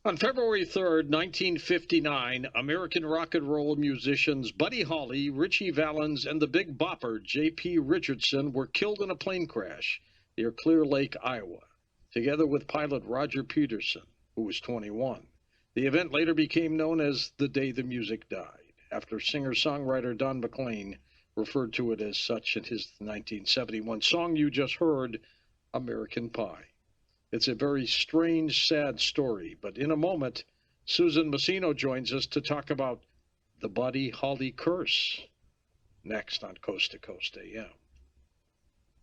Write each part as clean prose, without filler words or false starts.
On February 3rd, 1959, American rock and roll musicians Buddy Holly, Ritchie Valens, and the Big Bopper, J.P. Richardson, were killed in a plane crash near Clear Lake, Iowa, together with pilot Roger Peterson, who was 21. The event later became known as the day the music died, after singer-songwriter Don McLean referred to it as such in his 1971 song you just heard, American Pie. It's a very strange, sad story, but in a moment, Susan Masino joins us to talk about the Buddy Holly curse, next on Coast to Coast AM.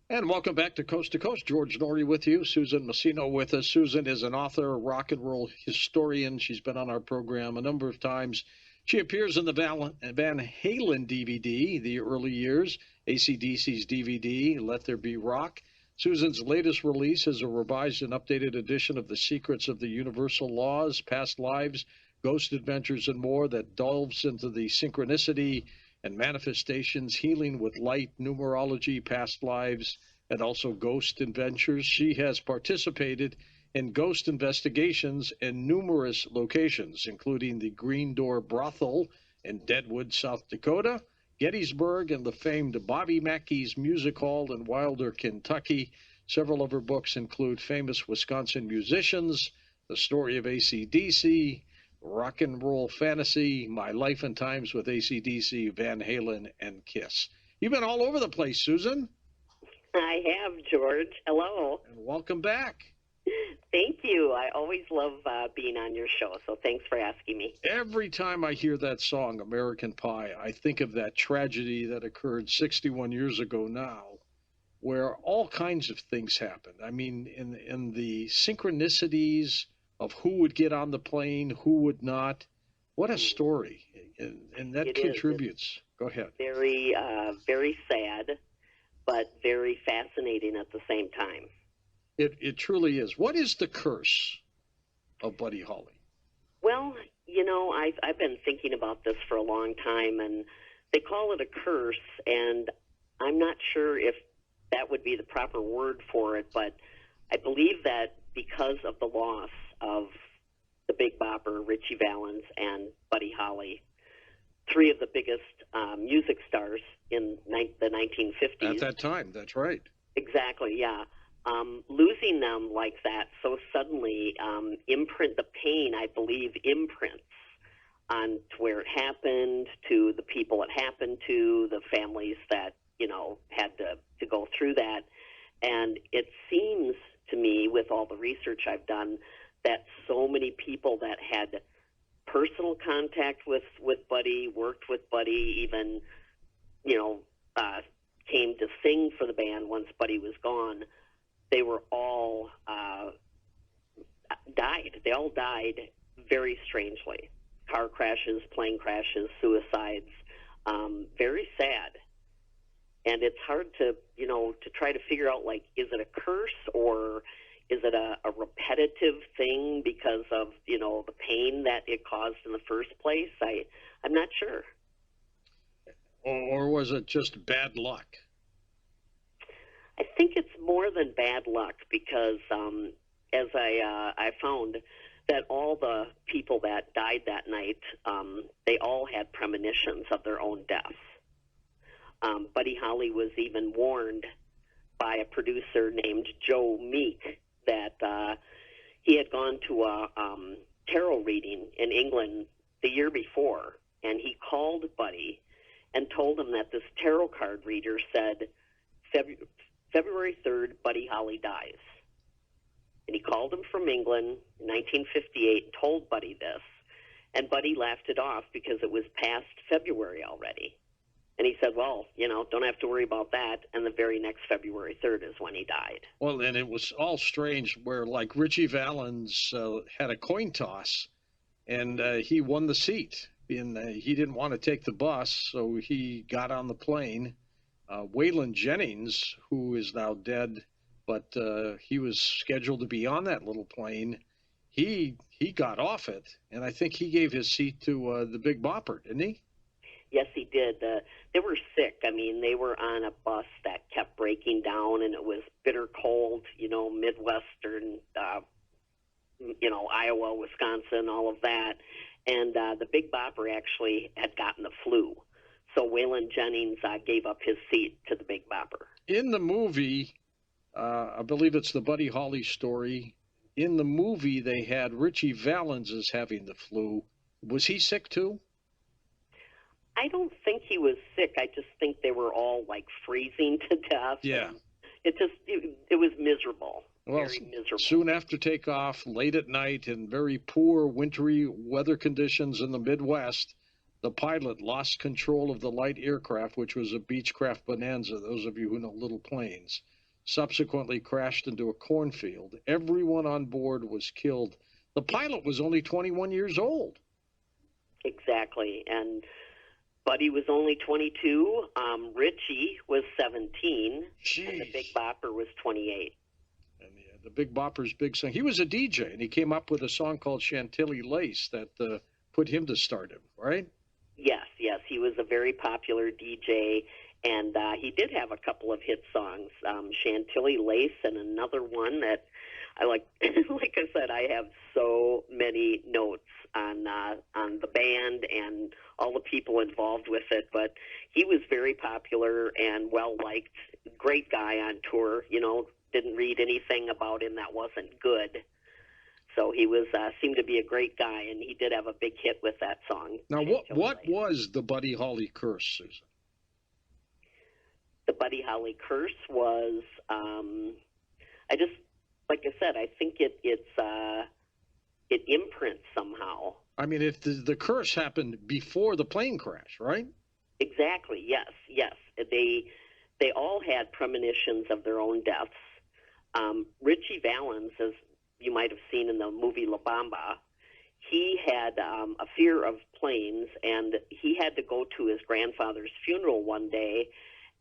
And welcome back to Coast. George Norrie with you, Susan Masino with us. Susan is an author, rock and roll historian. She's been on our program a number of times. She appears in the Van Halen DVD, the early years, AC/DC's DVD, Let There Be Rock. Susan's latest release is a revised and updated edition of The Secrets of the Universal Laws, Past Lives, Ghost Adventures, and more that delves into the synchronicity and manifestations, healing with light, numerology, past lives, and also ghost adventures. She has participated in ghost investigations in numerous locations, including the Green Door Brothel in Deadwood, South Dakota, Gettysburg, and the famed Bobby Mackey's Music Hall in Wilder, Kentucky. Several of her books include Famous Wisconsin Musicians, The Story of AC/DC, Rock and Roll Fantasy, My Life and Times with AC/DC, Van Halen, and Kiss. You've been all over the place, Susan. I have, George. Hello. And welcome back. Thank you. I always love being on your show, so thanks for asking me. Every time I hear that song, American Pie, I think of that tragedy that occurred 61 years ago now, where all kinds of things happened. I mean, in the synchronicities of who would get on the plane, who would not. What a story. And that contributes. Go ahead. Very, very sad, but very fascinating at the same time. It truly is. What is the curse of Buddy Holly? Well, you know, I've been thinking about this for a long time, and they call it a curse, and I'm not sure if that would be the proper word for it, but I believe that because of the loss of the Big Bopper, Ritchie Valens, and Buddy Holly, three of the biggest music stars in the 1950s. At that time, that's right. Exactly, yeah. Losing them like that so suddenly, the pain, I believe, imprints on to where it happened, to the people it happened to, the families that, you know, had to go through that. And it seems to me, with all the research I've done, that so many people that had personal contact with Buddy, worked with Buddy, even, you know, came to sing for the band once Buddy was gone, they were all died. They all died very strangely. Car crashes, plane crashes, suicides. Very sad. And it's hard to, you know, to try to figure out, like, is it a curse or is it a repetitive thing because of, you know, the pain that it caused in the first place? I'm not sure. Or was it just bad luck? I think it's more than bad luck because, as I found, that all the people that died that night, they all had premonitions of their own death. Buddy Holly was even warned by a producer named Joe Meek that he had gone to a tarot reading in England the year before, and he called Buddy and told him that this tarot card reader said, February 3rd, Buddy Holly dies. And he called him from England in 1958 and told Buddy this. And Buddy laughed it off because it was past February already. And he said, well, you know, don't have to worry about that. And the very next February 3rd is when he died. Well, and it was all strange where, like, Ritchie Valens had a coin toss, and he won the seat. And he didn't want to take the bus, so he got on the plane. Waylon Jennings, who is now dead, but he was scheduled to be on that little plane. He got off it, and I think he gave his seat to the Big Bopper, didn't he? Yes, he did. They were sick. I mean, they were on a bus that kept breaking down, and it was bitter cold, you know, Midwestern Iowa, Wisconsin, all of that. And the Big Bopper actually had gotten the flu. So Waylon Jennings gave up his seat to the Big Bopper. In the movie, I believe it's the Buddy Holly story. In the movie, they had Ritchie Valens as having the flu. Was he sick too? I don't think he was sick. I just think they were all like freezing to death. Yeah. It was miserable. Well, very miserable. Soon after takeoff, late at night, in very poor wintry weather conditions in the Midwest, the pilot lost control of the light aircraft, which was a Beechcraft Bonanza, those of you who know little planes, subsequently crashed into a cornfield. Everyone on board was killed. The pilot was only 21 years old. Exactly. And Buddy was only 22. Ritchie was 17. Jeez. And the Big Bopper was 28. And the Big Bopper's big song. He was a DJ, and he came up with a song called Chantilly Lace that put him to stardom, right? Yes. He was a very popular DJ, and he did have a couple of hit songs, Chantilly Lace and another one that I like. Like I said, I have so many notes on the band and all the people involved with it, but he was very popular and well-liked, great guy on tour, didn't read anything about him that wasn't good. So he was seemed to be a great guy, and he did have a big hit with that song. Now, what was the Buddy Holly curse, Susan? The Buddy Holly curse was, like I said, I think it imprints somehow. I mean, if the curse happened before the plane crash, right? Exactly. Yes. They all had premonitions of their own deaths. Ritchie Valens, as you might have seen in the movie La Bamba, he had a fear of planes, and he had to go to his grandfather's funeral one day,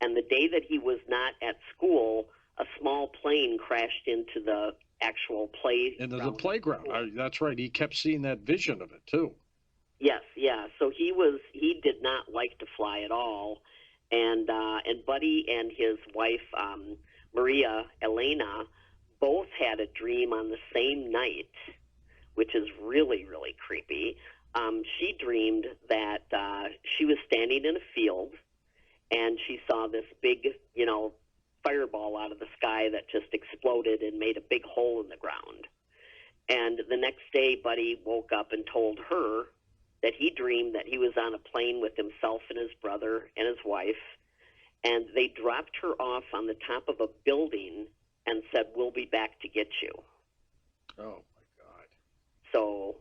and the day that he was not at school, a small plane crashed into the actual playground. Into the playground. That's right. He kept seeing that vision of it, too. Yes, yeah. So he did not like to fly at all, and Buddy and his wife, Maria Elena, both had a dream on the same night, which is really, really creepy. She dreamed that she was standing in a field, and she saw this big, fireball out of the sky that just exploded and made a big hole in the ground. And the next day, Buddy woke up and told her that he dreamed that he was on a plane with himself and his brother and his wife, and they dropped her off on the top of a building and said, "We'll be back to get you." Oh, my God. So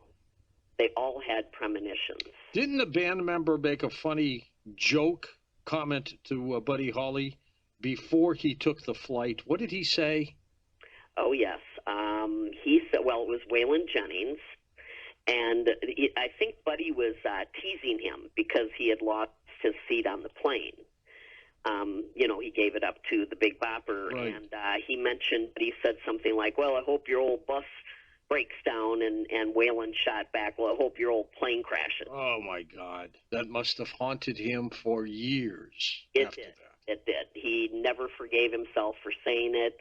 they all had premonitions. Didn't a band member make a funny joke comment to Buddy Holly before he took the flight? What did he say? Oh, yes. He said, well, it was Waylon Jennings, and I think Buddy was teasing him because he had lost his seat on the plane. He gave it up to the Big Bopper, right. And he said something like, "Well, I hope your old bus breaks down," and Waylon shot back, "Well, I hope your old plane crashes." Oh, my God. That must have haunted him for years after that. It did. He never forgave himself for saying it,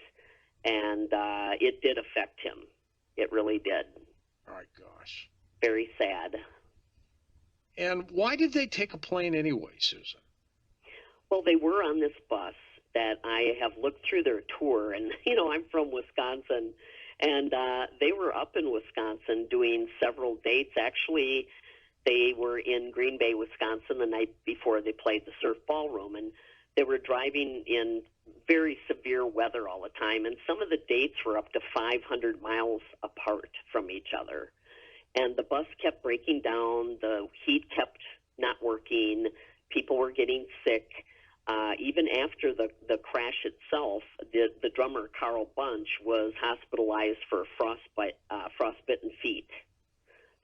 and it did affect him. It really did. My gosh. Very sad. And why did they take a plane anyway, Susan? Well, they were on this bus that I have looked through their tour, and, I'm from Wisconsin, and they were up in Wisconsin doing several dates. Actually, they were in Green Bay, Wisconsin the night before they played the Surf Ballroom, and they were driving in very severe weather all the time, and some of the dates were up to 500 miles apart from each other. And the bus kept breaking down, the heat kept not working, people were getting sick. Even after the crash itself, the drummer, Carl Bunch, was hospitalized for frostbitten feet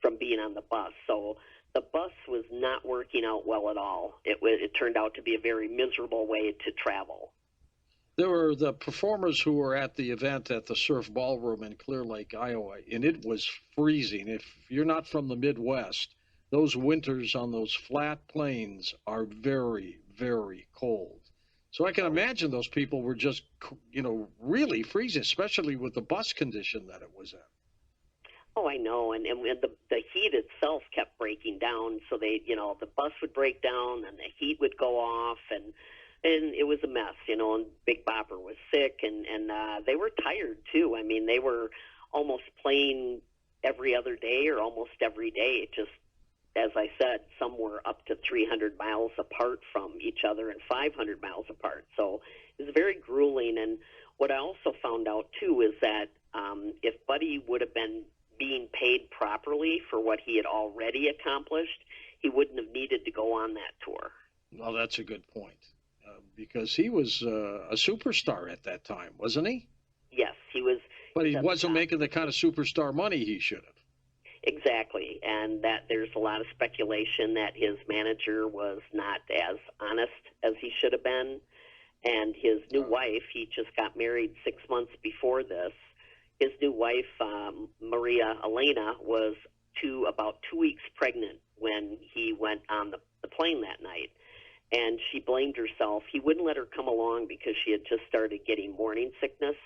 from being on the bus. So the bus was not working out well at all. It turned out to be a very miserable way to travel. There were the performers who were at the event at the Surf Ballroom in Clear Lake, Iowa, and it was freezing. If you're not from the Midwest, those winters on those flat plains are very, very cold. So I can imagine those people were just, really freezing, especially with the bus condition that it was in. Oh, I know, and the heat itself kept breaking down. So they, the bus would break down, and the heat would go off, and it was a mess, And Big Bopper was sick, and they were tired too. I mean, they were almost playing every other day or almost every day. It just, as I said, some were up to 300 miles apart from each other and 500 miles apart. So it was very grueling. And what I also found out too is that if Buddy would have been being paid properly for what he had already accomplished, he wouldn't have needed to go on that tour. Well, that's a good point. Because he was a superstar at that time, wasn't he? Yes, he was. But he wasn't making the kind of superstar money he should have. Exactly, and that there's a lot of speculation that his manager was not as honest as he should have been. And his new wife, he just got married 6 months before this. His new wife, Maria Elena, was about 2 weeks pregnant when he went on the plane that night. And she blamed herself. He wouldn't let her come along because she had just started getting morning sickness.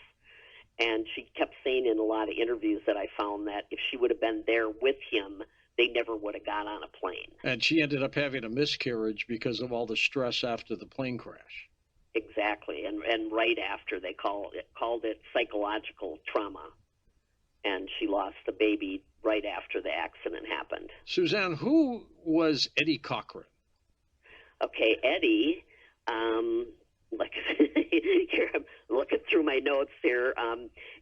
And she kept saying in a lot of interviews that I found that if she would have been there with him, they never would have got on a plane. And she ended up having a miscarriage because of all the stress after the plane crash. Exactly. And right after, they called it psychological trauma. And she lost the baby right after the accident happened. Suzanne, who was Eddie Cochran? Okay, Eddie, here I'm looking through my notes here.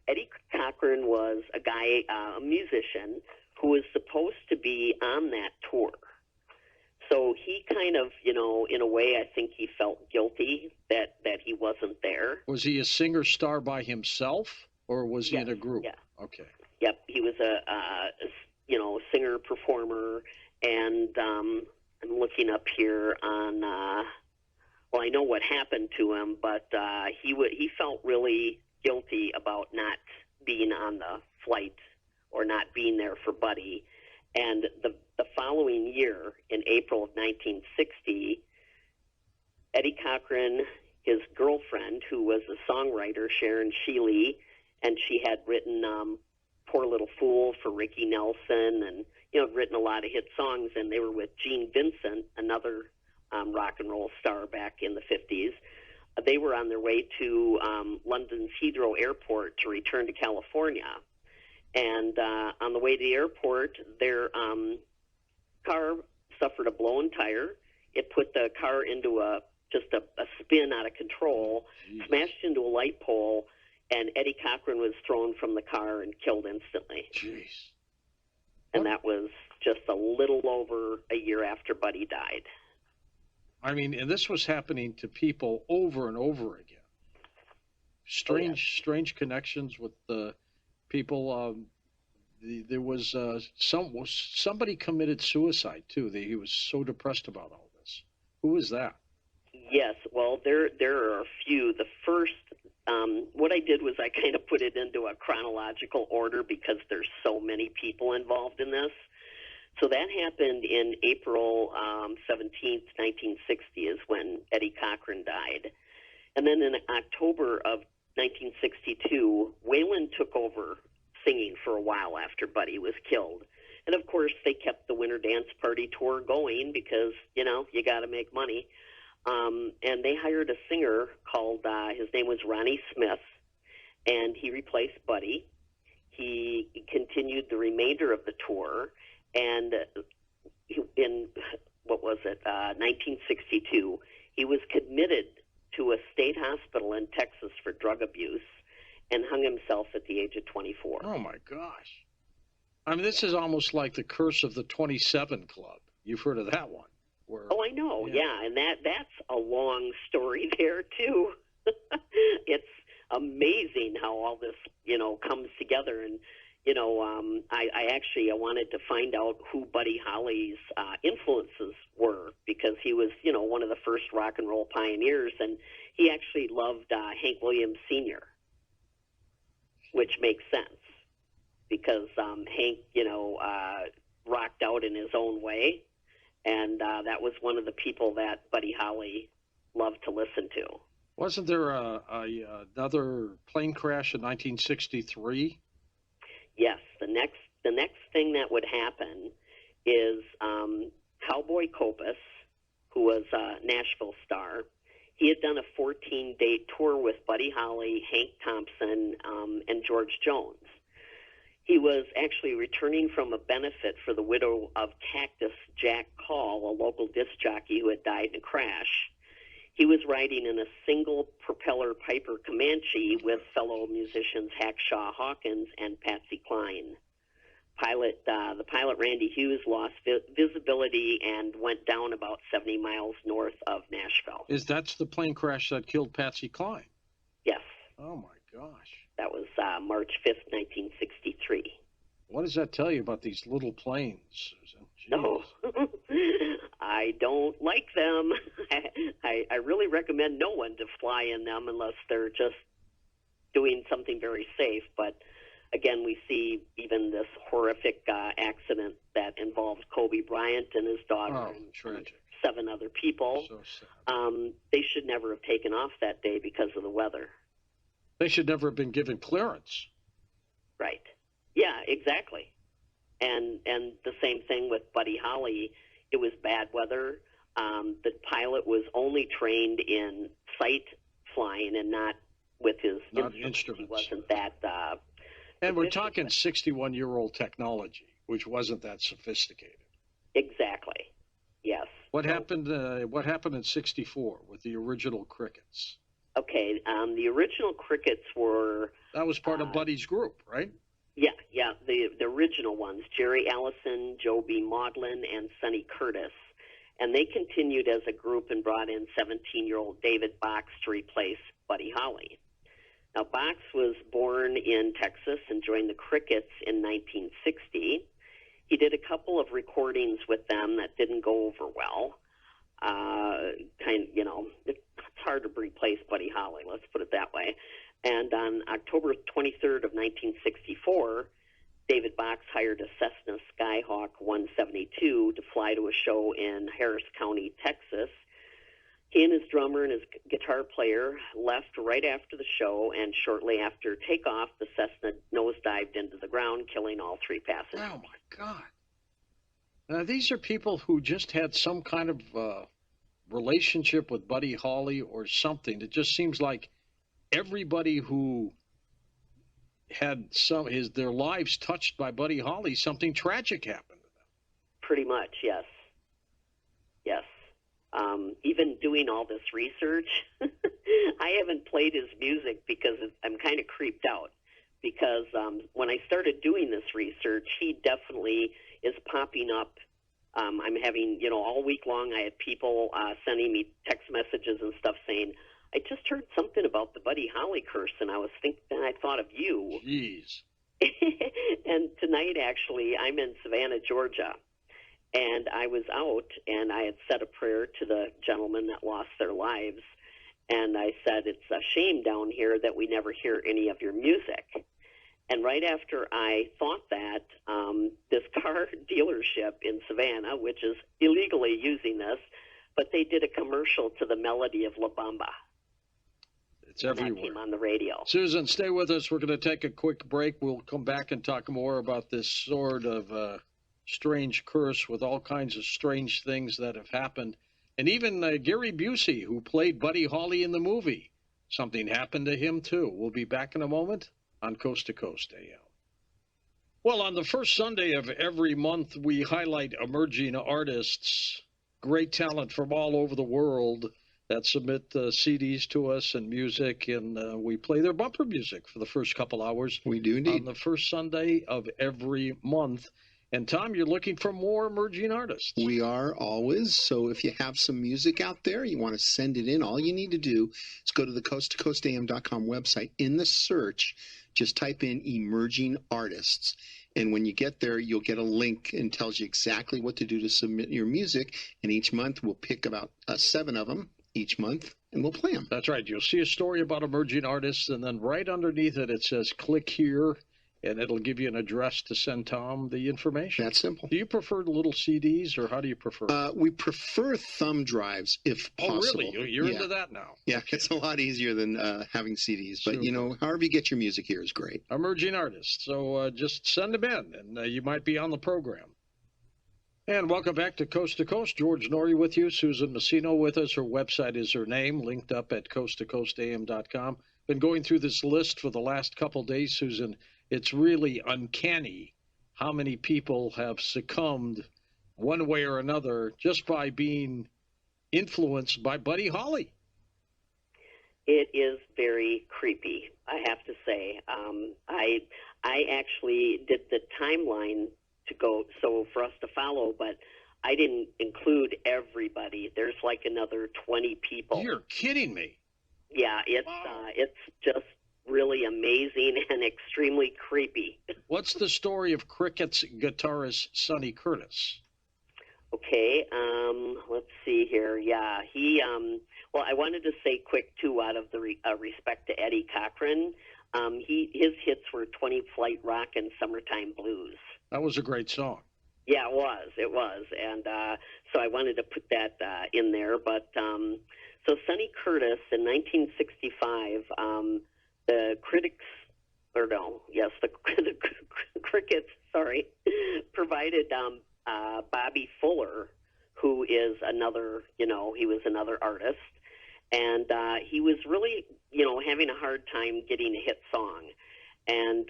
Eddie Cochran was a guy, a musician, who was supposed to be on that tour. So he kind of, in a way, I think he felt guilty that he wasn't there. Was he a singer-star by himself, or was he in a group? Yeah. Okay. Yep, he was a singer-performer, and I'm looking up here on, well, I know what happened to him, but he felt really guilty about not being on the flight or not being there for Buddy. And the following year, in April of 1960, Eddie Cochran, his girlfriend, who was a songwriter, Sharon Sheely, and she had written Poor Little Fool for Ricky Nelson and, written a lot of hit songs, and they were with Gene Vincent, another rock and roll star back in the 50s. They were on their way to London's Heathrow Airport to return to California. And on the way to the airport, their car suffered a blown tire. It put the car into a spin out of control, smashed into a light pole, and Eddie Cochran was thrown from the car and killed instantly. Jeez. And that was just a little over a year after Buddy died. I mean, and this was happening to people over and over again. Strange connections with the people. There was somebody committed suicide too. He was so depressed about all this. Who was that? Yes, well, there are a few. The first, what I did was I kind of put it into a chronological order because there's so many people involved in this. So that happened in April 17th, 1960 is when Eddie Cochran died. And then in October of 1962, Waylon took over singing for a while after Buddy was killed. And of course, they kept the Winter Dance Party tour going because, you got to make money. And they hired a singer called, his name was Ronnie Smith, and he replaced Buddy. He continued the remainder of the tour, and in, 1962, he was committed to a state hospital in Texas for drug abuse and hung himself at the age of 24. Oh, my gosh. I mean, this is almost like the curse of the 27 Club. You've heard of that one. I know, yeah, and that's a long story there, too. It's amazing how all this, comes together. And, I wanted to find out who Buddy Holly's influences were because he was, one of the first rock and roll pioneers, and he actually loved Hank Williams Sr., which makes sense because Hank, rocked out in his own way. And that was one of the people that Buddy Holly loved to listen to. Wasn't there another plane crash in 1963? Yes, the next the next thing that would happen is Cowboy Copus, who was a Nashville star. He had done a 14-date tour with Buddy Holly, Hank Thompson, and George Jones. He was actually returning from a benefit for the widow of Cactus Jack Call, a local disc jockey who had died in a crash. He was riding in a single propeller Piper Comanche with fellow musicians Hackshaw Hawkins and Patsy Cline. The pilot Randy Hughes lost visibility and went down about 70 miles north of Nashville. That's the plane crash that killed Patsy Cline? Yes. Oh my gosh. That was March 5th, 1963. What does that tell you about these little planes, Susan? No, I don't like them. I really recommend no one to fly in them unless they're just doing something very safe. But again, we see even this horrific accident that involved Kobe Bryant and his daughter and tragic. 7 other people. So sad. They should never have taken off that day because of the weather. They should never have been given clearance. Right. Yeah, exactly. And the same thing with Buddy Holly. It was bad weather. The pilot was only trained in sight flying and not with his instruments. He wasn't that. And we're talking 61-year-old technology, which wasn't that sophisticated. Exactly. Yes. What happened? What happened in '64 with the original Crickets? Okay, the original Crickets were... That was part of Buddy's group, right? Yeah, the original ones, Jerry Allison, Joe B. Maudlin, and Sonny Curtis. And they continued as a group and brought in 17-year-old David Box to replace Buddy Holly. Now, Box was born in Texas and joined the Crickets in 1960. He did a couple of recordings with them that didn't go over well. It's hard to replace Buddy Holly, let's put it that way. And on October 23rd of 1964, David Box hired a Cessna Skyhawk 172 to fly to a show in Harris County, Texas. He and his drummer and his guitar player left right after the show, and shortly after takeoff, the Cessna nosedived into the ground, killing all 3 passengers. Oh, my God. Now, these are people who just had some kind of relationship with Buddy Holly or something. It just seems like everybody who had their lives touched by Buddy Holly, something tragic happened to them. Pretty much, yes. Yes. Even doing all this research, I haven't played his music because I'm kind of creeped out. Because when I started doing this research, he definitely is popping up. I'm having, all week long, I had people sending me text messages and stuff saying, I just heard something about the Buddy Holly curse, and I thought of you. Jeez. And tonight, actually, I'm in Savannah, Georgia, and I was out, and I had said a prayer to the gentlemen that lost their lives, and I said, it's a shame down here that we never hear any of your music. And right after I thought that, this car dealership in Savannah, which is illegally using this, but they did a commercial to the melody of La Bamba. It's everywhere. That came on the radio. Susan, stay with us. We're going to take a quick break. We'll come back and talk more about this sort of strange curse with all kinds of strange things that have happened. And even Gary Busey, who played Buddy Holly in the movie, something happened to him, too. We'll be back in a moment on Coast to Coast AM. Well, on the first Sunday of every month, we highlight emerging artists, great talent from all over the world that submit CDs to us and music, and we play their bumper music for the first couple hours. We do indeed. On the first Sunday of every month. And Tom, you're looking for more emerging artists. We are always. So if you have some music out there, you want to send it in, all you need to do is go to the coasttocoastam.com website. In the search, just type in emerging artists. And when you get there, you'll get a link and tells you exactly what to do to submit your music. And each month, we'll pick about 7 of them each month, and we'll play them. That's right. You'll see a story about emerging artists, and then right underneath it, it says click here, and it'll give you an address to send Tom the information. That's simple. Do you prefer the little CDs, or how do you prefer? We prefer thumb drives if possible. Oh, really? You're into that now? Yeah, it's a lot easier than having CDs. But, Super. However you get your music here is great. Emerging artists. So just send them in, and you might be on the program. And welcome back to Coast. George Norrie with you. Susan Masino with us. Her website is her name, linked up at coasttocoastam.com. Been going through this list for the last couple days, Susan. It's really uncanny how many people have succumbed one way or another just by being influenced by Buddy Holly. It is very creepy, I have to say. I actually did the timeline to go so for us to follow, but I didn't include everybody. There's like another 20 people. You're kidding me. Yeah, it's just really amazing and extremely creepy. What's the story of Cricket's guitarist Sonny Curtis? Okay, let's see here. Yeah, well, I wanted to say quick, too, out of the respect to Eddie Cochran, his hits were 20 Flight Rock and Summertime Blues. That was a great song. Yeah, it was. And so I wanted to put that in there. But so Sonny Curtis in 1965, the Crickets, provided Bobby Fuller, who is another, he was another artist. And he was really, having a hard time getting a hit song. And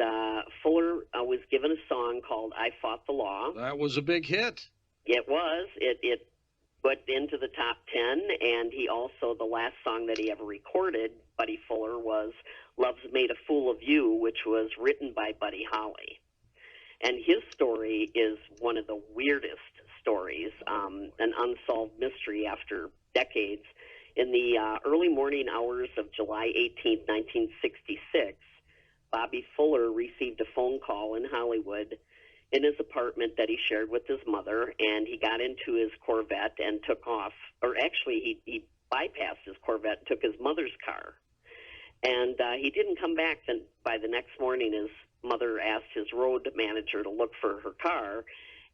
Fuller was given a song called I Fought the Law. That was a big hit. It was. It went into the top 10, and he also, the last song that he ever recorded, Buddy Fuller, was Love's Made a Fool of You, which was written by Buddy Holly. And his story is one of the weirdest stories, an unsolved mystery after decades. In the early morning hours of July 18, 1966, Bobby Fuller received a phone call in Hollywood in his apartment that he shared with his mother, and he got into his Corvette and took off. Or actually, he bypassed his Corvette and took his mother's car. And he didn't come back by the next morning. His mother asked his road manager to look for her car,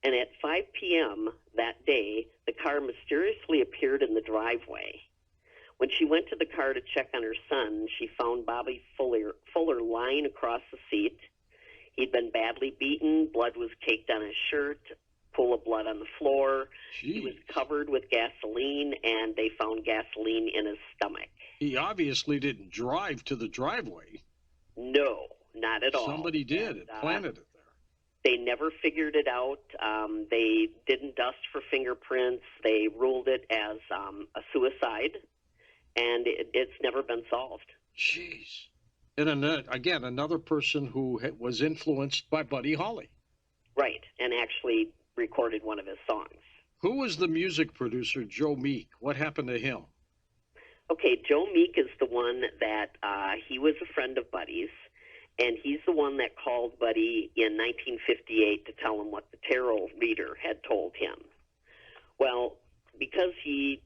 and at 5 p.m. that day, the car mysteriously appeared in the driveway. When she went to the car to check on her son, she found Bobby Fuller lying across the seat. He'd been badly beaten. Blood was caked on his shirt, pool of blood on the floor. Jeez. He was covered with gasoline, and they found gasoline in his stomach. He obviously didn't drive to the driveway. No, not at all. Somebody did. It planted it there. They never figured it out. They didn't dust for fingerprints. They ruled it as a suicide. And it's never been solved. Jeez. And again, another person who was influenced by Buddy Holly. Right, and actually recorded one of his songs. Who was the music producer, Joe Meek? What happened to him? Okay, Joe Meek is the one that he was a friend of Buddy's, and he's the one that called Buddy in 1958 to tell him what the tarot reader had told him. Well, because he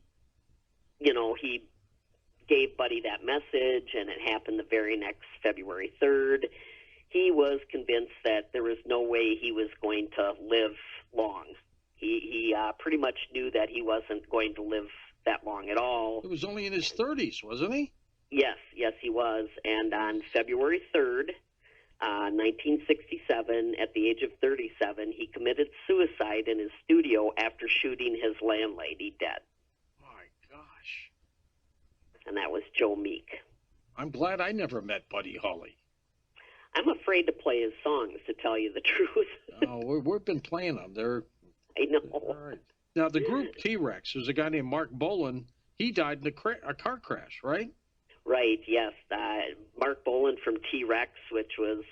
gave Buddy that message, and it happened the very next February 3rd, he was convinced that there was no way he was going to live long. He pretty much knew that he wasn't going to live that long at all. He was only in his 30s, wasn't he? Yes, he was. And on February 3rd, 1967, at the age of 37, he committed suicide in his studio after shooting his landlady dead. My gosh. And that was Joe Meek. I'm glad I never met Buddy Holly. I'm afraid to play his songs, to tell you the truth. Oh, we've been playing them. I know. All right. Now, the group T-Rex, there's a guy named Mark Bolan. He died in a car crash, right? Right, yes. Mark Bolan from T-Rex, which was,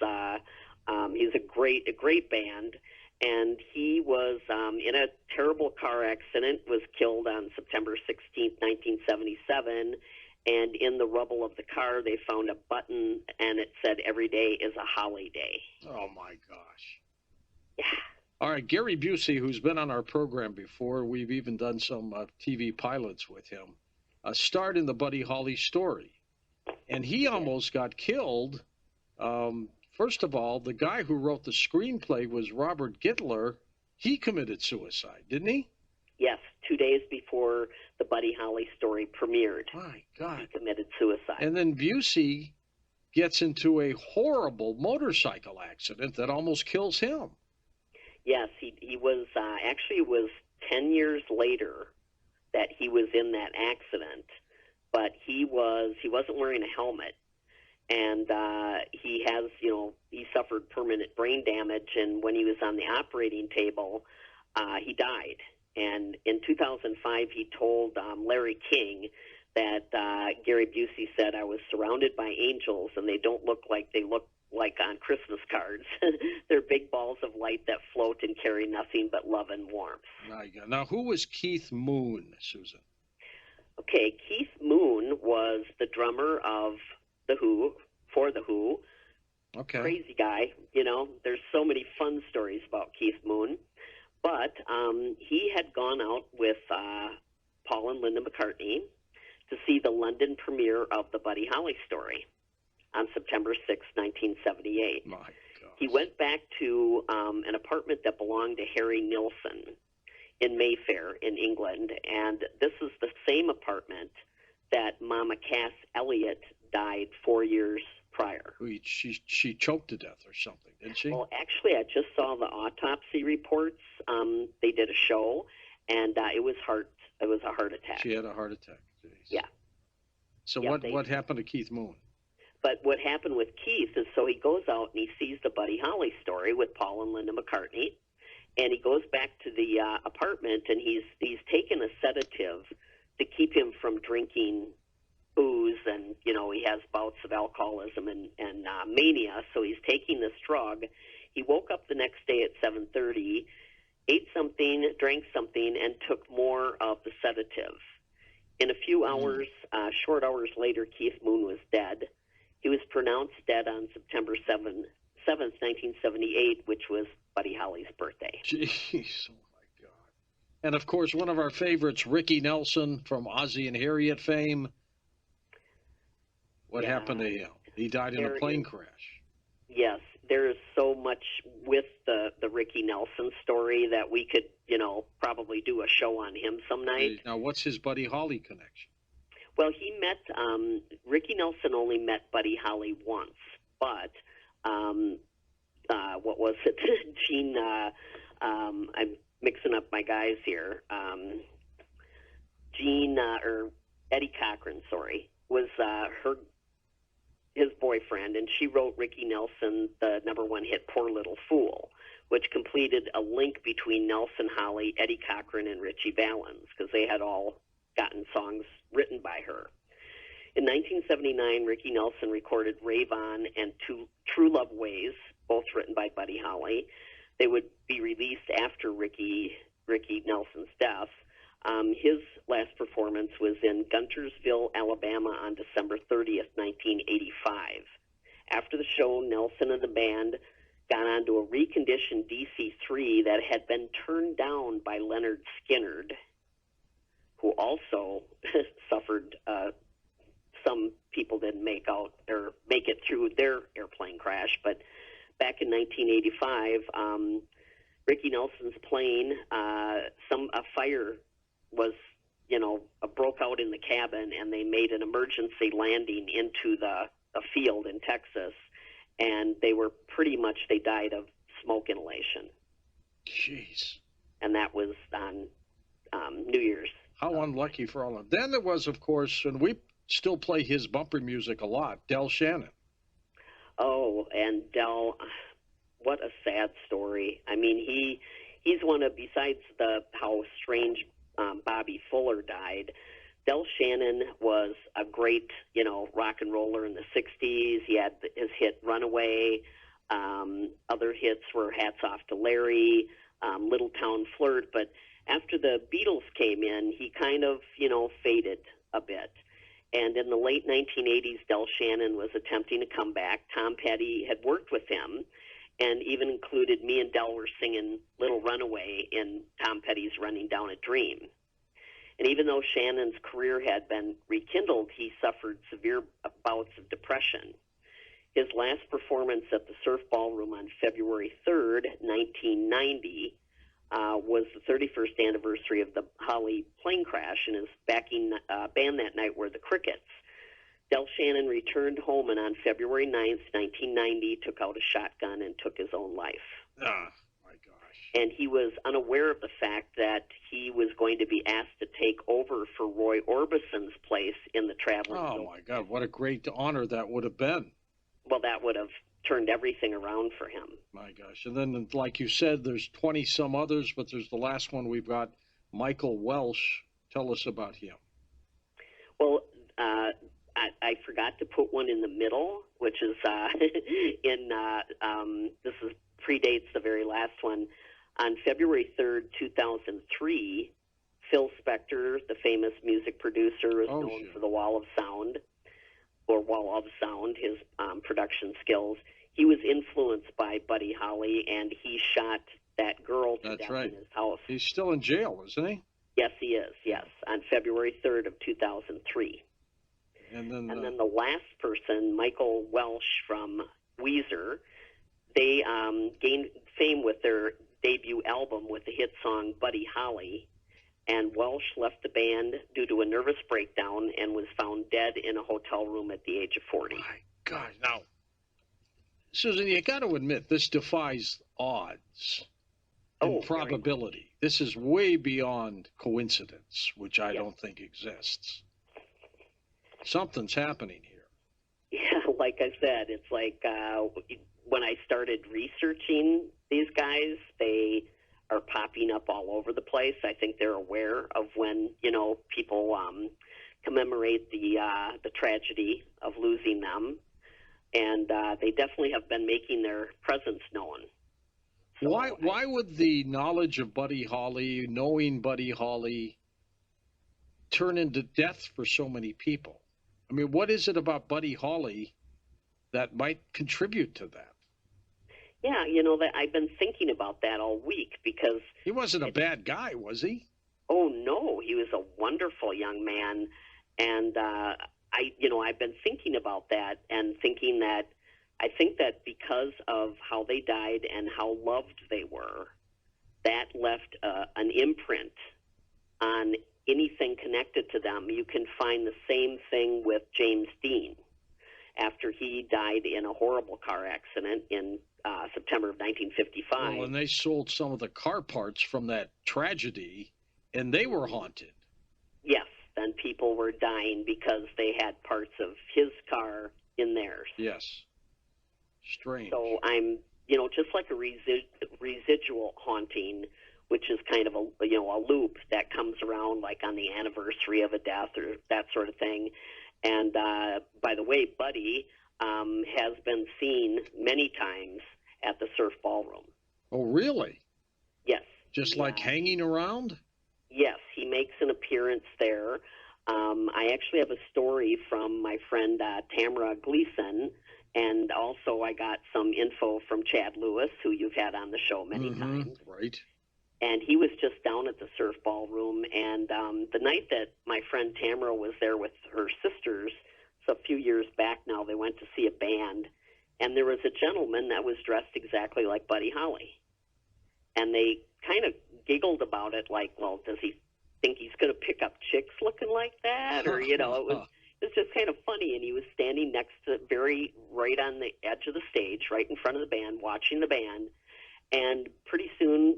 he's a great band. And he was in a terrible car accident, was killed on September 16th, 1977. And in the rubble of the car, they found a button, and it said, "Every day is a Holly day." Oh, my gosh. Yeah. All right, Gary Busey, who's been on our program before, we've even done some TV pilots with him, starred in the Buddy Holly story. And he almost got killed from first of all, the guy who wrote the screenplay was Robert Gittler. He committed suicide, didn't he? Yes, 2 days before the Buddy Holly story premiered. My God. He committed suicide. And then Busey gets into a horrible motorcycle accident that almost kills him. Yes, he was, actually it was 10 years later that he was in that accident, but he wasn't wearing a helmet. And he suffered permanent brain damage, and when he was on the operating table, he died. And in 2005, he told Larry King that Gary Busey said, "I was surrounded by angels, and they don't look like they look like on Christmas cards. They're big balls of light that float and carry nothing but love and warmth." Now, who was Keith Moon, Susan? Okay, Keith Moon was the drummer of The Who, for The Who. Okay. Crazy guy, you know. There's so many fun stories about Keith Moon. But he had gone out with Paul and Linda McCartney to see the London premiere of the Buddy Holly story on September 6, 1978. My God. He went back to an apartment that belonged to Harry Nilsson in Mayfair in England, and this is the same apartment that Mama Cass Elliott died 4 years prior. She choked to death or something, didn't she? Well, actually, I just saw the autopsy reports. They did a show, and it was a heart attack. She had a heart attack. Jeez. Yeah. So what happened to Keith Moon? But what happened with Keith is, so he goes out and he sees the Buddy Holly story with Paul and Linda McCartney, and he goes back to the apartment, and he's taken a sedative to keep him from drinking booze, and he has bouts of alcoholism and mania, so he's taking this drug. He woke up the next day at 7:30, ate something, drank something, and took more of the sedative. In a few hours, short hours later, Keith Moon was dead. He was pronounced dead on September 7th, 1978, which was Buddy Holly's birthday. Jeez, oh my God. And of course, one of our favorites, Ricky Nelson from Ozzie and Harriet fame. What happened to him? He died in a plane crash. Yes, there is so much with the Ricky Nelson story that we could, probably do a show on him some night. Now, what's his Buddy Holly connection? Well, he met, Ricky Nelson only met Buddy Holly once, but, what was it? Gene, I'm mixing up my guys here. Eddie Cochran, was his boyfriend, and she wrote Ricky Nelson the #1 hit "Poor Little Fool," which completed a link between Nelson Holly, Eddie Cochran, and Ritchie Valens, because they had all gotten songs written by her. In 1979, Ricky Nelson recorded Ray Vaughan and True Love Ways, both written by Buddy Holly. They would be released after Ricky Nelson's death. His last performance was in Guntersville, Alabama on December 30th, 1985. After the show, Nelson and the band got onto a reconditioned DC-3 that had been turned down by Leonard Skinnard, who also suffered, some people didn't make it through their airplane crash. But back in 1985, Ricky Nelson's plane, a fire was, broke out in the cabin, and they made an emergency landing into the field in Texas, and they died of smoke inhalation. Jeez. And that was on New Year's. How unlucky for all of them. Then there was, of course, and we still play his bumper music a lot, Del Shannon. Oh, and Del, what a sad story. I mean, he's one of, besides how strange Bobby Fuller died, Del Shannon was a great, rock and roller in the 60s. He had his hit Runaway. Other hits were Hats Off to Larry, Little Town Flirt. But after the Beatles came in, he kind of, faded a bit. And in the late 1980s, Del Shannon was attempting to come back. Tom Petty had worked with him and even included me and Del were singing Little Runaway in Tom Petty's Running Down a Dream. And even though Shannon's career had been rekindled, he suffered severe bouts of depression. His last performance at the Surf Ballroom on February 3rd, 1990, was the 31st anniversary of the Holly plane crash, and his backing band that night were the Crickets. Del Shannon returned home, and on February 9th, 1990, took out a shotgun and took his own life. Ah, my gosh. And he was unaware of the fact that he was going to be asked to take over for Roy Orbison's place in the Traveling Oh, Wilburys. my God, what a great honor that would have been. Well, that would have turned everything around for him. My gosh. And then, like you said, there's 20-some others, but there's the last one we've got, Michael Welsh. Tell us about him. Well, I forgot to put one in the middle, which is this is predates the very last one. On February 3rd, 2003, Phil Spector, the famous music producer, is known for the Wall of Sound, his production skills. He was influenced by Buddy Holly, and he shot that girl to death in his house. He's still in jail, isn't he? Yes, he is, yes, on February 3rd of 2003. And then the last person, Michael Welsh from Weezer, they gained fame with their debut album with the hit song Buddy Holly, and Welsh left the band due to a nervous breakdown and was found dead in a hotel room at the age of 40. My God. Now, Susan, you got to admit, this defies odds and probability. This is way beyond coincidence, which I don't think exists. Something's happening here. Yeah, like I said, it's like when I started researching these guys, they are popping up all over the place. I think they're aware of when, people commemorate the tragedy of losing them, and they definitely have been making their presence known. So why would the knowledge of Buddy Holly, knowing Buddy Holly, turn into death for so many people? I mean, what is it about Buddy Holly that might contribute to that? Yeah, that I've been thinking about that all week because he wasn't a bad guy, was he? Oh no, he was a wonderful young man, and I've been thinking about that and thinking that I think that because of how they died and how loved they were, that left an imprint on anything connected to them. You can find the same thing with James Dean after he died in a horrible car accident in September of 1955. Well, and they sold some of the car parts from that tragedy, and they were haunted. Yes, then people were dying because they had parts of his car in theirs. Yes. Strange. So I'm, just like a residual haunting, which is kind of a loop that comes around like on the anniversary of a death or that sort of thing. And by the way, Buddy has been seen many times at the Surf Ballroom. Oh, really? Yes. Just like hanging around? Yes, he makes an appearance there. I actually have a story from my friend Tamara Gleason, and also I got some info from Chad Lewis, who you've had on the show many times. Right. And he was just down at the Surf Ballroom, and the night that my friend Tamara was there with her sisters, so a few years back now, they went to see a band, and there was a gentleman that was dressed exactly like Buddy Holly. And they kind of giggled about it, like, well, does he think he's going to pick up chicks looking like that? Or, it was just kind of funny, and he was standing next to, right on the edge of the stage, right in front of the band, watching the band, and pretty soon,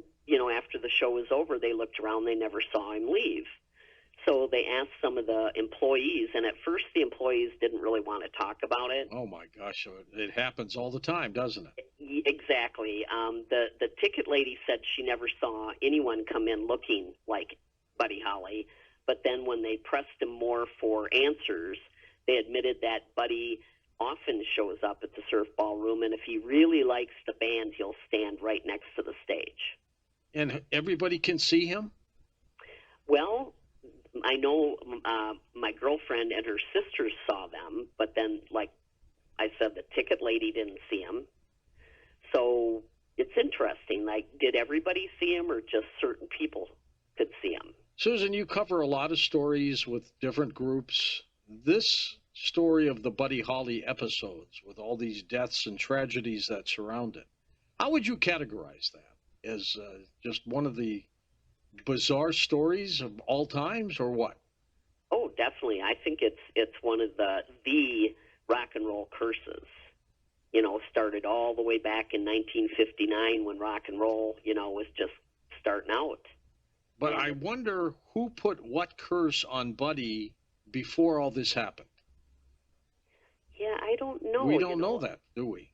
after the show was over, they looked around, they never saw him leave. So they asked some of the employees, and at first the employees didn't really want to talk about it. Oh, my gosh. It happens all the time, doesn't it? Exactly. The ticket lady said she never saw anyone come in looking like Buddy Holly, but then when they pressed him more for answers, they admitted that Buddy often shows up at the Surf Ballroom, and if he really likes the band, he'll stand right next to the stage. And everybody can see him? Well, I know my girlfriend and her sisters saw them, but then, like I said, the ticket lady didn't see him. So it's interesting. Like, did everybody see him or just certain people could see him? Susan, you cover a lot of stories with different groups. This story of the Buddy Holly episodes with all these deaths and tragedies that surround it. How would you categorize that? As just one of the bizarre stories of all times, or what? Oh, definitely. I think it's one of the rock and roll curses. You know, started all the way back in 1959 when rock and roll, you know, was just starting out. But I wonder who put what curse on Buddy before all this happened. Yeah, I don't know. We don't know that, do we?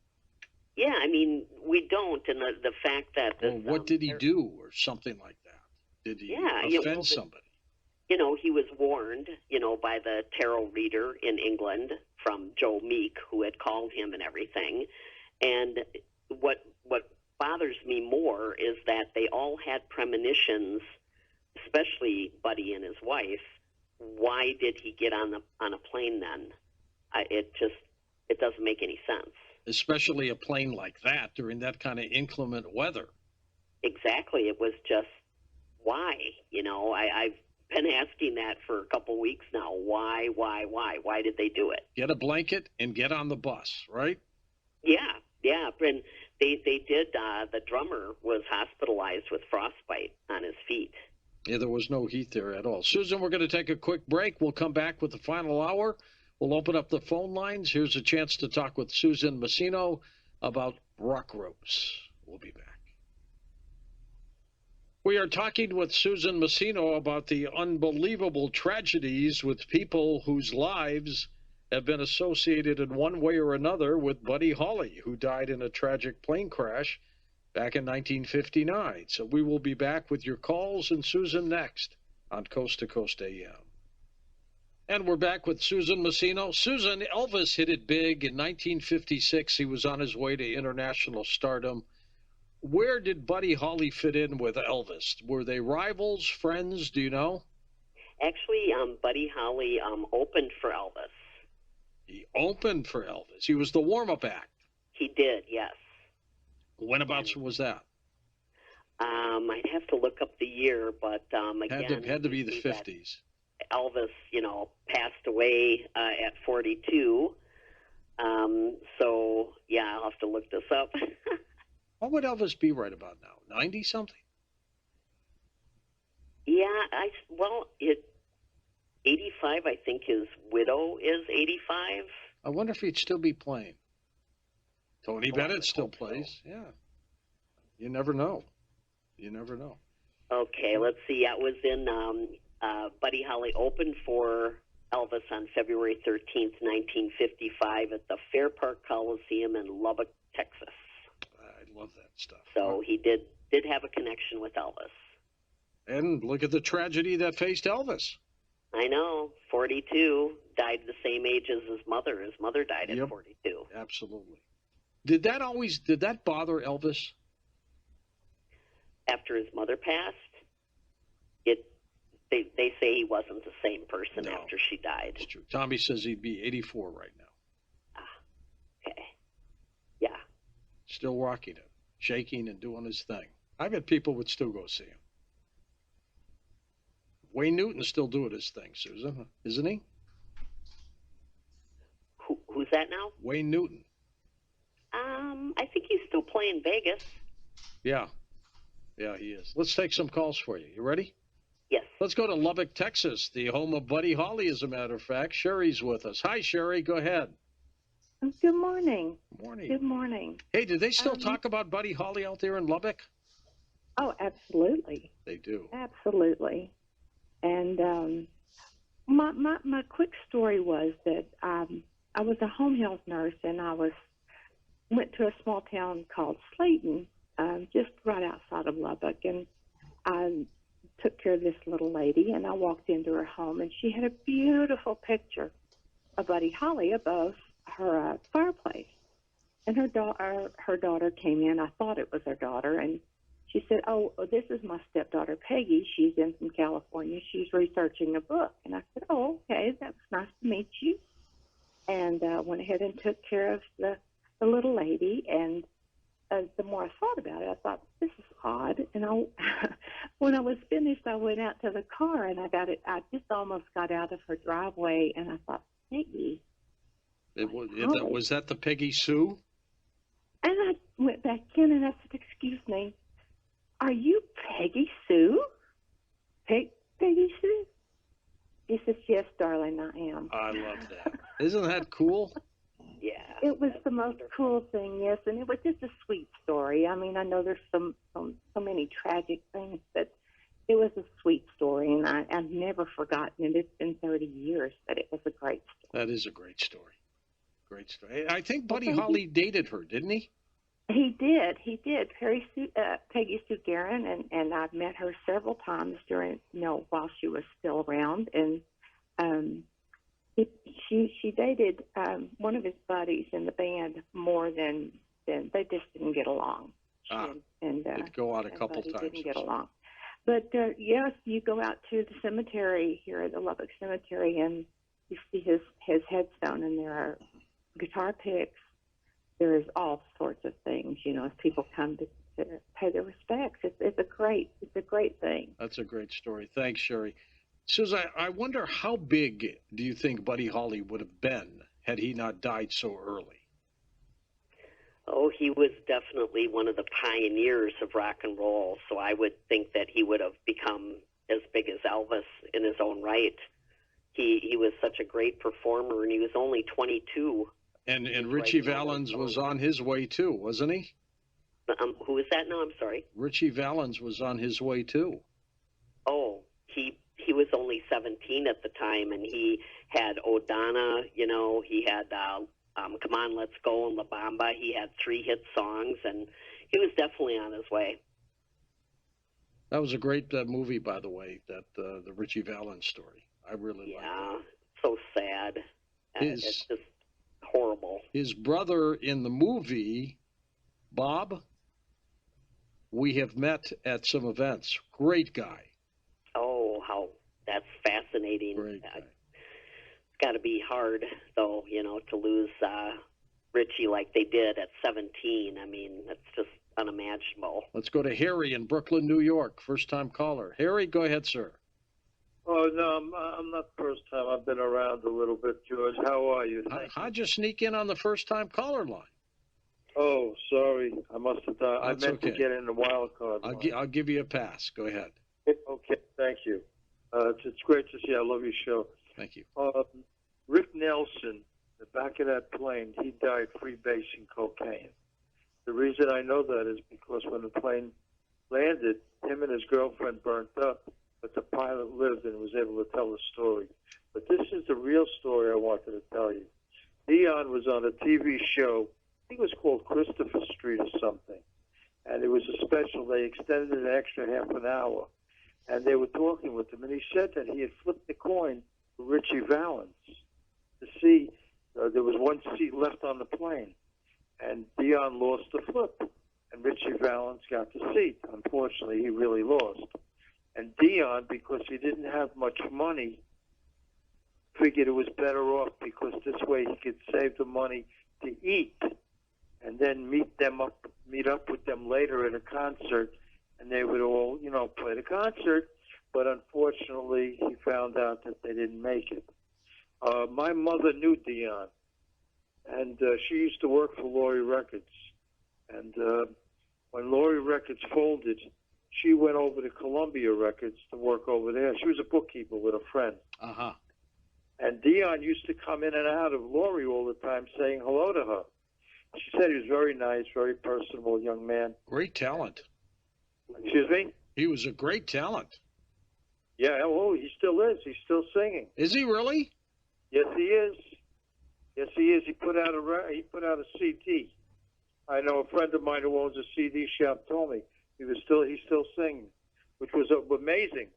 Yeah, I mean, we don't. And the fact that this, well, what did he do or something like that? Did he offend somebody? You know, he was warned, you know, by the tarot reader in England from Joe Meek, who had called him and everything. And what bothers me more is that they all had premonitions, especially Buddy and his wife. Why did he get on a plane then? It doesn't make any sense. Especially a plane like that during that kind of inclement weather. Exactly. It was just, why? You know, I've been asking that for a couple weeks now. Why? Why did they do it? Get a blanket and get on the bus, right? Yeah. And they did, the drummer was hospitalized with frostbite on his feet. Yeah, there was no heat there at all. Susan, we're going to take a quick break. We'll come back with the final hour. We'll open up the phone lines. Here's a chance to talk with Susan Masino about rock ropes. We'll be back. We are talking with Susan Masino about the unbelievable tragedies with people whose lives have been associated in one way or another with Buddy Holly, who died in a tragic plane crash back in 1959. So we will be back with your calls and Susan next on Coast to Coast AM. And we're back with Susan Masino. Susan, Elvis hit it big in 1956. He was on his way to international stardom. Where did Buddy Holly fit in with Elvis? Were they rivals, friends? Do you know? Actually, Buddy Holly opened for Elvis. He opened for Elvis. He was the warm-up act. He did, yes. Whenabouts was that? I'd have to look up the year, but again, had to be the 50s. Elvis, you know, passed away at 42. So yeah, I'll have to look this up. What would Elvis be right about now? 90-something? Yeah, 85, I think his widow is 85. I wonder if he'd still be playing. Tony Bennett still plays. So. Yeah. You never know. Okay, let's see. That was in Buddy Holly opened for Elvis on February 13th, 1955 at the Fair Park Coliseum in Lubbock, Texas. I love that stuff. So he did have a connection with Elvis. And look at the tragedy that faced Elvis. I know, 42, died the same age as his mother. His mother died at 42. Absolutely. Did that bother Elvis? After his mother passed, they say he wasn't the same person after she died. It's true. Tommy says he'd be 84 right now. Okay. Yeah. Still rocking it, shaking and doing his thing. I bet people would still go see him. Wayne Newton's still doing his thing, Susan, isn't he? Who's that now? Wayne Newton. I think he's still playing Vegas. Yeah, he is. Let's take some calls for you. You ready? Yes. Let's go to Lubbock, Texas, the home of Buddy Holly, as a matter of fact. Sherry's with us. Hi, Sherry. Go ahead. Good morning. Good morning. Hey, do they still talk about Buddy Holly out there in Lubbock? Oh, absolutely. They do. Absolutely. And my quick story was that I was a home health nurse, and I went to a small town called Slayton, just right outside of Lubbock, and I took care of this little lady, and I walked into her home, and she had a beautiful picture of Buddy Holly above her fireplace. And her daughter came in. I thought it was her daughter, and she said, "Oh, this is my stepdaughter, Peggy. She's in from California. She's researching a book." And I said, "Oh, okay, that's nice to meet you." And went ahead and took care of the little lady. And the more I thought about it, I thought, this is odd. And when I was finished, I went out to the car, and I just almost got out of her driveway. And I thought, Peggy, Was that the Peggy Sue? And I went back in and I said, "Excuse me, are you Peggy Sue? Peggy Sue?" He says, "Yes, darling, I am." I love that. Isn't that cool? Yeah. It was the most cool thing, yes, and it was just a sweet story. I mean, I know there's so many tragic things, but it was a sweet story, and I've never forgotten it. It's been 30 years, but it was a great story. That is a great story. Great story. I think Buddy Holly dated her, didn't he? He did. Peggy Sue Guerin, and I've met her several times while she was still around, and she dated one of his buddies in the band more than they just didn't get along. They'd go out a couple times. Didn't get along. But yes, you go out to the cemetery here at the Lubbock Cemetery, and you see his headstone, and there are guitar picks. There's all sorts of things, as people come to pay their respects. It's a great thing. That's a great story. Thanks, Sherry. Susan, I wonder how big do you think Buddy Holly would have been had he not died so early? Oh, he was definitely one of the pioneers of rock and roll, so I would think that he would have become as big as Elvis in his own right. He was such a great performer, and he was only 22. And Ritchie Valens was on his way too, wasn't he? Who is that now? I'm sorry. Ritchie Valens was on his way too. Oh, he was only 17 at the time, and he had O'Donna, he had Come On, Let's Go, and La Bamba. He had 3 hit songs, and he was definitely on his way. That was a great movie, by the way, that the Ritchie Valens story. I really liked it. Yeah, so sad. It's just horrible. His brother in the movie, Bob, we have met at some events. Great guy. Oh, how that's fascinating. Great guy. It's got to be hard, though, to lose Ritchie like they did at 17. I mean, that's just unimaginable. Let's go to Harry in Brooklyn, New York. First-time caller. Harry, go ahead, sir. Oh, no, I'm not first time. I've been around a little bit, George. How are you? How'd you sneak in on the first-time caller line? Oh, sorry. I must have done. That's I meant to get in the wild card line. I'll give you a pass. Go ahead. Okay, thank you. It's great to see. I love your show. Thank you. Rick Nelson, the back of that plane, he died freebasing cocaine. The reason I know that is because when the plane landed, him and his girlfriend burnt up, but the pilot lived and was able to tell the story. But this is the real story I wanted to tell you. Dion was on a TV show, I think it was called Christopher Street or something, and it was a special. They extended it an extra half an hour, and they were talking with him, and he said that he had flipped the coin for Ritchie Valens to see there was one seat left on the plane, and Dion lost the flip, and Ritchie Valens got the seat. Unfortunately, he really lost. And Dion, because he didn't have much money, figured it was better off because this way he could save the money to eat and then meet up with them later at a concert, and they would all, play the concert. But unfortunately, he found out that they didn't make it. My mother knew Dion, and she used to work for Laurie Records. And when Laurie Records folded, she went over to Columbia Records to work over there. She was a bookkeeper with a friend. Uh-huh. And Dion used to come in and out of Laurie all the time saying hello to her. She said he was very nice, very personable young man. Great talent. Excuse me? He was a great talent. Yeah, oh, he still is. He's still singing. Is he really? Yes, he is. Yes, he is. He put out a CD. I know a friend of mine who owns a CD shop told me he's still singing, which was amazing.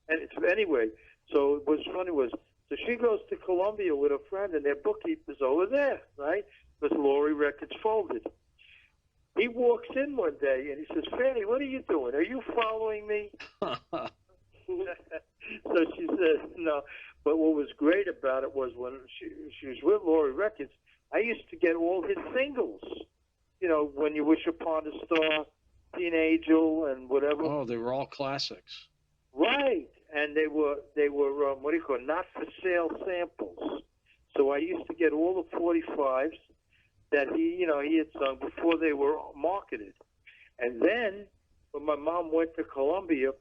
And anyway, so what's funny was, so she goes to Columbia with a friend, and their bookkeeper's over there, right? Because Laurie Records folded. He walks in one day, and he says, "Fanny, what are you doing? Are you following me?" So she said, "No." But what was great about it was when she was with Laurie Records, I used to get all his singles. When You Wish Upon a Star, Teen Angel, and whatever. Oh, they were all classics. Right, and they were what do you call it? Not for sale samples. So I used to get all the 45s that he had sung before they were marketed. And then when my mom went to Columbia,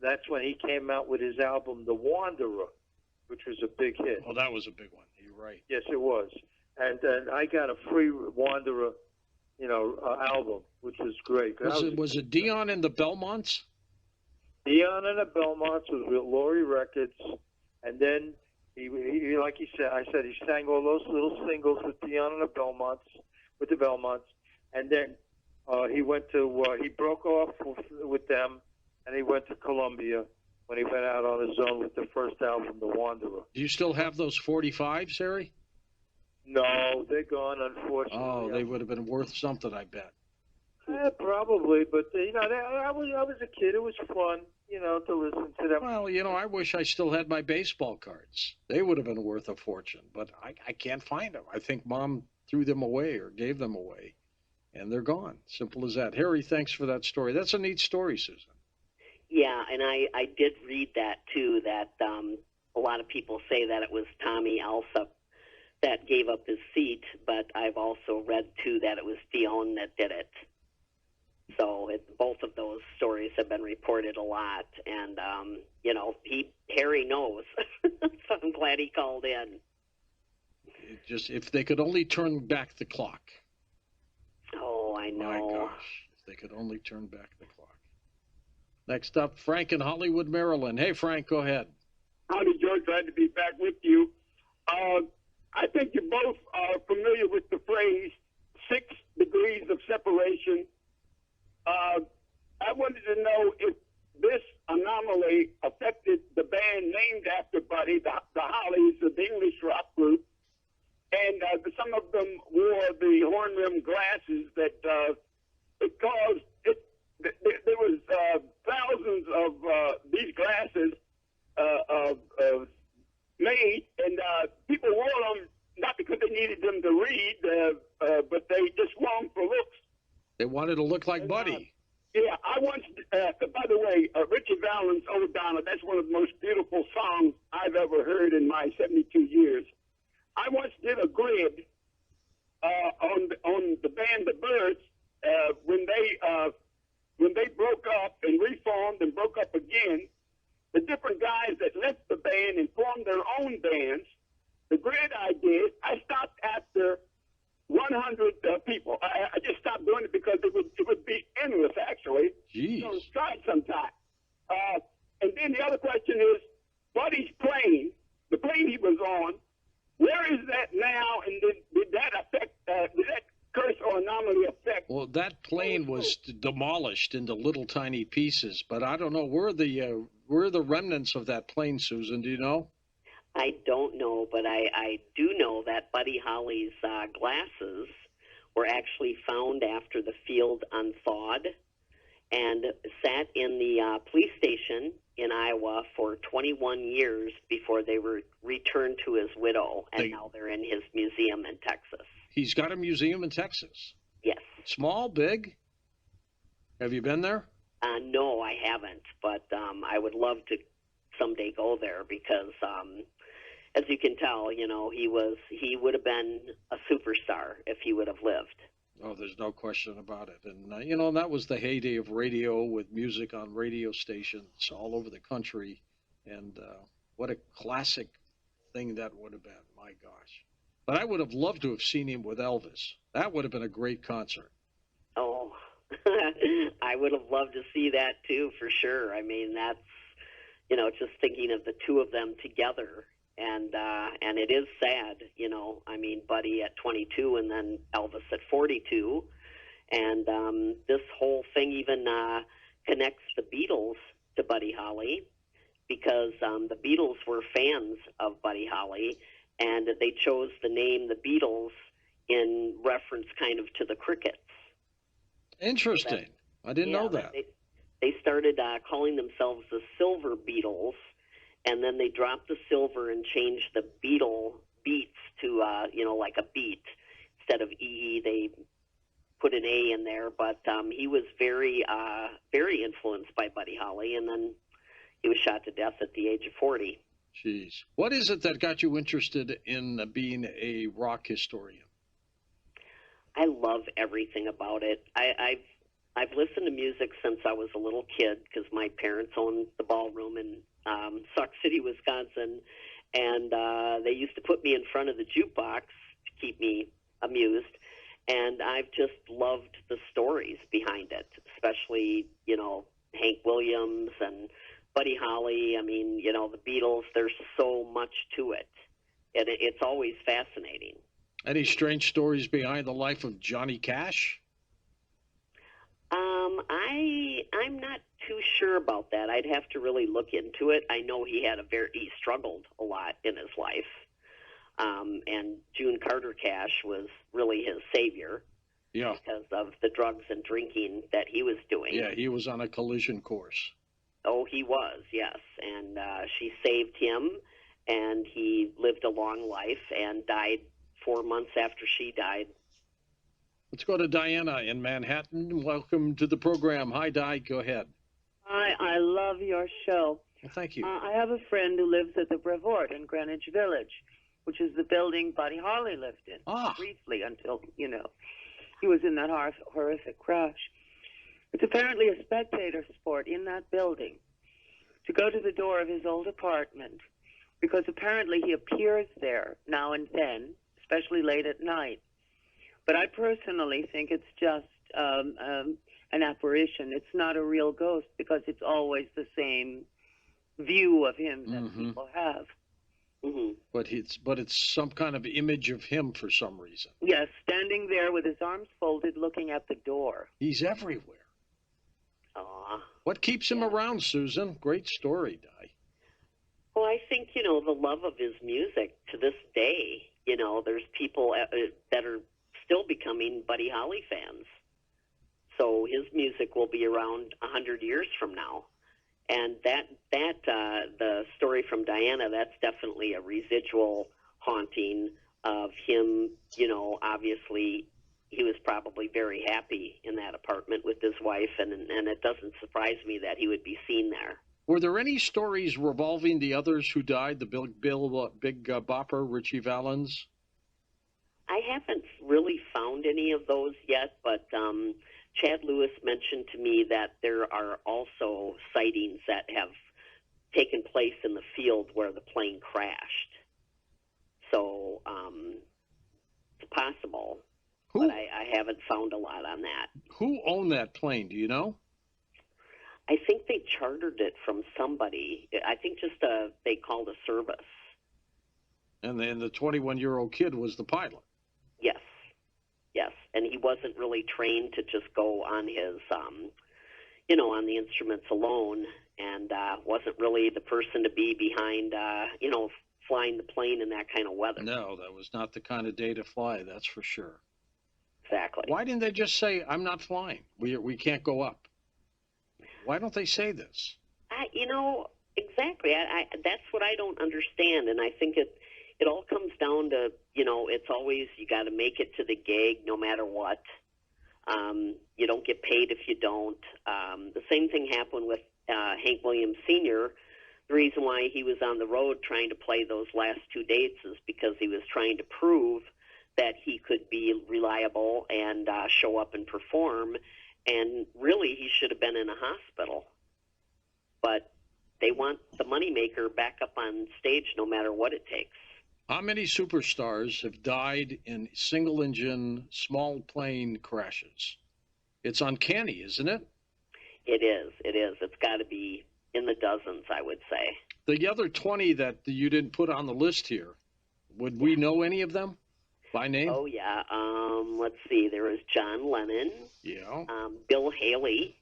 that's when he came out with his album, The Wanderer, which was a big hit. Oh, that was a big one. You're right. Yes, it was. And I got a free Wanderer, album, which was great. Was it Dion and the Belmonts? Dion and the Belmonts was with Laurie Records, and then he like he said, he sang all those little singles with Dion and the Belmonts, and then he went to he broke off with them, and he went to Columbia when he went out on his own with the first album, The Wanderer. Do you still have those 45s, Harry? No, they're gone, unfortunately. Oh, they would have been worth something, I bet. Probably, but I was a kid. It was fun, to listen to them. Well, I wish I still had my baseball cards. They would have been worth a fortune, but I can't find them. I think Mom threw them away or gave them away, and they're gone. Simple as that. Harry, thanks for that story. That's a neat story, Susan. Yeah, and I did read that too. That a lot of people say that it was Tommy Alsop that gave up his seat, but I've also read too that it was Dion that did it. So both of those stories have been reported a lot, and Harry knows. So I'm glad he called in. If they could only turn back the clock. Oh, I know. My gosh, if they could only turn back the clock. Next up, Frank in Hollywood, Maryland. Hey, Frank, go ahead. Howdy, George. Glad to be back with you. I think you both are familiar with the phrase 6 degrees of separation. I wanted to know if this anomaly affected the band named after Buddy, the Hollies, the English rock group, and some of them wore the horn-rimmed glasses that it caused it. There was thousands of these glasses made, and people wore them not because they needed them to read, but they just wore them for looks. They wanted to look like Buddy. Yeah, I once, by the way, Ritchie Valens, Oh Donna, that's one of the most beautiful songs I've ever heard in my 72 years. I once did a grid on the band The Birds when they broke up and reformed and broke up again. The different guys that left the band and formed their own bands. The grid I did, I stopped after 100 people. I just stopped doing it because it would be endless, actually. Jeez. So try it sometime. And then the other question is, Buddy's plane, the plane he was on, where is that now? And did that affect? Did that curse or anomaly affect? Well, that plane was demolished into little tiny pieces, but I don't know where the remnants of that plane, Susan. Do you know? I don't know, but I do know that Buddy Holly's glasses were actually found after the field unthawed and sat in the police station in Iowa for 21 years before they were returned to his widow, and now they're in his museum in Texas. He's got a museum in Texas? Yes. Small, big? Have you been there? No, I haven't, but I would love to someday go there because as you can tell, he would have been a superstar if he would have lived. Oh, there's no question about it. And, that was the heyday of radio with music on radio stations all over the country. And what a classic thing that would have been. My gosh. But I would have loved to have seen him with Elvis. That would have been a great concert. Oh, I would have loved to see that too, for sure. I mean, that's, just thinking of the two of them together. And it is sad, I mean, Buddy at 22 and then Elvis at 42. And this whole thing even connects the Beatles to Buddy Holly because the Beatles were fans of Buddy Holly, and they chose the name the Beatles in reference kind of to the Crickets. Interesting. I didn't know that. They started calling themselves the Silver Beatles, and then they dropped the silver and changed the Beatle beats to, like a beat. Instead of E, they put an A in there. But he was very, very influenced by Buddy Holly, and then he was shot to death at the age of 40. Jeez. What is it that got you interested in being a rock historian? I love everything about it. I've listened to music since I was a little kid because my parents owned the ballroom in Sauk City, Wisconsin, and they used to put me in front of the jukebox to keep me amused. And I've just loved the stories behind it, especially, Hank Williams and Buddy Holly. I mean, the Beatles, there's so much to it. And it's always fascinating. Any strange stories behind the life of Johnny Cash? I'm not too sure about that. I'd have to really look into it. I know he struggled a lot in his life. And June Carter Cash was really his savior. Yeah. Because of the drugs and drinking that he was doing. Yeah, he was on a collision course. Oh, he was, yes. And she saved him, and he lived a long life and died 4 months after she died. Let's go to Diana in Manhattan. Welcome to the program. Hi, Di. Go ahead. Hi, I love your show. Well, thank you. I have a friend who lives at the Brevoort in Greenwich Village, which is the building Buddy Holly lived in briefly until, he was in that horrific crash. It's apparently a spectator sport in that building to go to the door of his old apartment because apparently he appears there now and then, especially late at night. But I personally think it's just an apparition. It's not a real ghost because it's always the same view of him that people have. Mm-hmm. But it's some kind of image of him for some reason. Yes, standing there with his arms folded, looking at the door. He's everywhere. Aw. What keeps him around, Susan? Great story, Di. Well, I think, the love of his music to this day, there's people that are still becoming Buddy Holly fans. So his music will be around 100 years from now. And the story from Diana, that's definitely a residual haunting of him. Obviously he was probably very happy in that apartment with his wife, and it doesn't surprise me that he would be seen there. Were there any stories revolving the others who died, the Big Bopper, Ritchie Valens? I haven't really found any of those yet, but Chad Lewis mentioned to me that there are also sightings that have taken place in the field where the plane crashed. So it's possible, but I haven't found a lot on that. Who owned that plane? Do you know? I think they chartered it from somebody. I think just they called a service. And then the 21-year-old kid was the pilot. Yes, and he wasn't really trained to just go on his, on the instruments alone, and wasn't really the person to be behind, flying the plane in that kind of weather. No, that was not the kind of day to fly, that's for sure. Exactly. Why didn't they just say, I'm not flying, we can't go up? Why don't they say this? Exactly. That's what I don't understand, and I think it all comes down to, it's always you got to make it to the gig no matter what. You don't get paid if you don't. The same thing happened with Hank Williams Sr. The reason why he was on the road trying to play those last two dates is because he was trying to prove that he could be reliable and show up and perform. And really, he should have been in a hospital. But they want the moneymaker back up on stage no matter what it takes. How many superstars have died in single-engine, small plane crashes? It's uncanny, isn't it? It is. It's got to be in the dozens, I would say. The other 20 that you didn't put on the list here, would we know any of them by name? Oh, yeah. Let's see. There was John Lennon. Yeah. Bill Haley.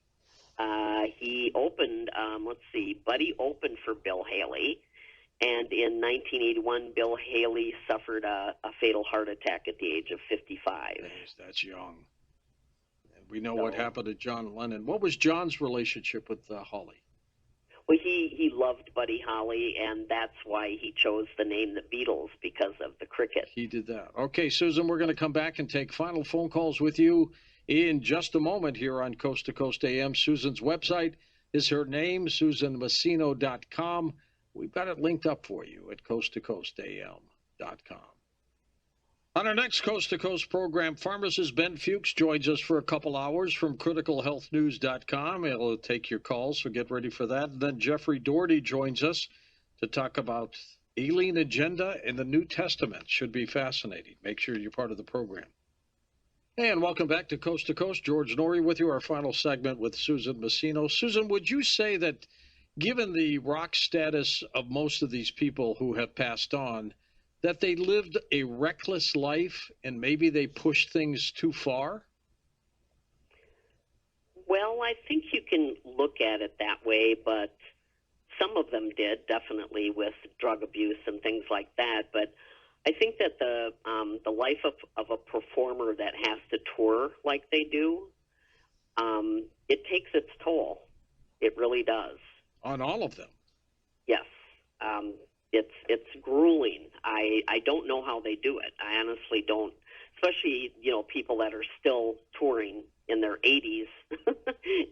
He opened, Buddy opened for Bill Haley. And in 1981, Bill Haley suffered a fatal heart attack at the age of 55. That's young. And we know what happened to John Lennon. What was John's relationship with Holly? Well, he loved Buddy Holly, and that's why he chose the name The Beatles, because of the cricket. He did that. Okay, Susan, we're going to come back and take final phone calls with you in just a moment here on Coast to Coast AM. Susan's website is her name, SusanMasino.com. we've got it linked up for you at coasttocoastam.com. On our next Coast to Coast program, pharmacist Ben Fuchs joins us for a couple hours from criticalhealthnews.com. He'll take your calls, so get ready for that. And then Jeffrey Doherty joins us to talk about alien agenda in the New Testament. Should be fascinating. Make sure you're part of the program. And welcome back to Coast. George Norrie with you, our final segment with Susan Masino. Susan, would you say that given the rock status of most of these people who have passed on, that they lived a reckless life and maybe they pushed things too far? Well, I think you can look at it that way, but some of them did, definitely, with drug abuse and things like that. But I think that the life of a performer that has to tour like they do, it takes its toll. It really does. On all of them? Yes. It's grueling. I don't know how they do it. I honestly don't. Especially, people that are still touring in their 80s,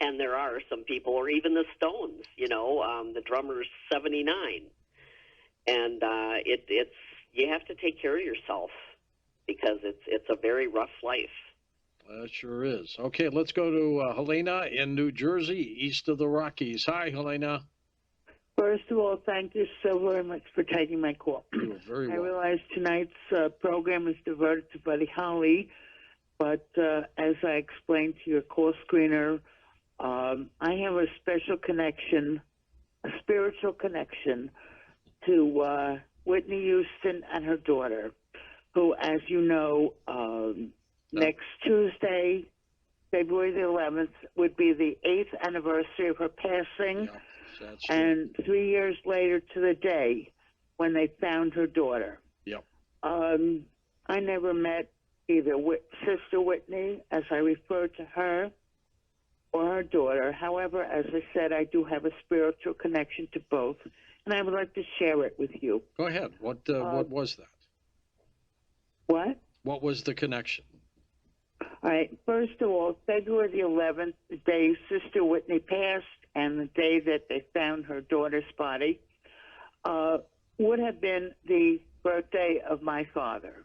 and there are some people, or even the Stones. The drummer's 79, and it's you have to take care of yourself because it's a very rough life. That sure is. Okay, let's go to Helena in New Jersey, east of the Rockies. Hi, Helena. First of all, thank you so very much for taking my call. You're very welcome. I realize tonight's program is devoted to Buddy Holly, but as I explained to your call screener, I have a special connection, a spiritual connection to Whitney Houston and her daughter, who, as you know, next Tuesday, February the 11th, would be the 8th anniversary of her passing. Yeah. And 3 years later to the day when they found her daughter. Yep. I never met either Sister Whitney, as I refer to her, or her daughter. However, as I said, I do have a spiritual connection to both, and I would like to share it with you. Go ahead. What was that? What? What was the connection? All right. First of all, February the 11th, the day Sister Whitney passed, and the day that they found her daughter's body, would have been the birthday of my father.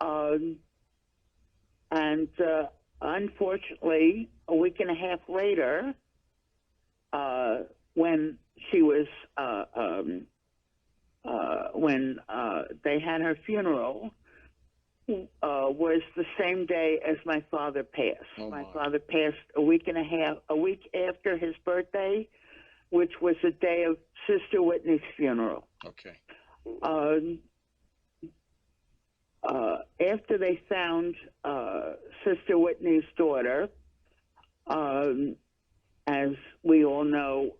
And unfortunately, a week and a half later, when she was, when they had her funeral, was the same day as my father passed. My father passed a week after his birthday, which was the day of Sister Whitney's funeral. Okay. After they found Sister Whitney's daughter, as we all know,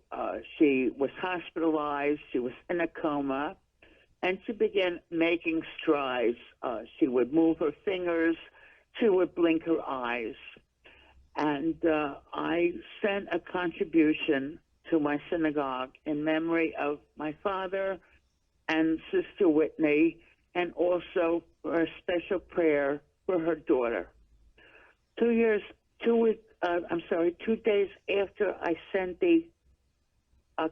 she was hospitalized, she was in a coma, and she began making strides. She would move her fingers, she would blink her eyes. And I sent a contribution to my synagogue in memory of my father and Sister Whitney, and also for a special prayer for her daughter. 2 days after I sent the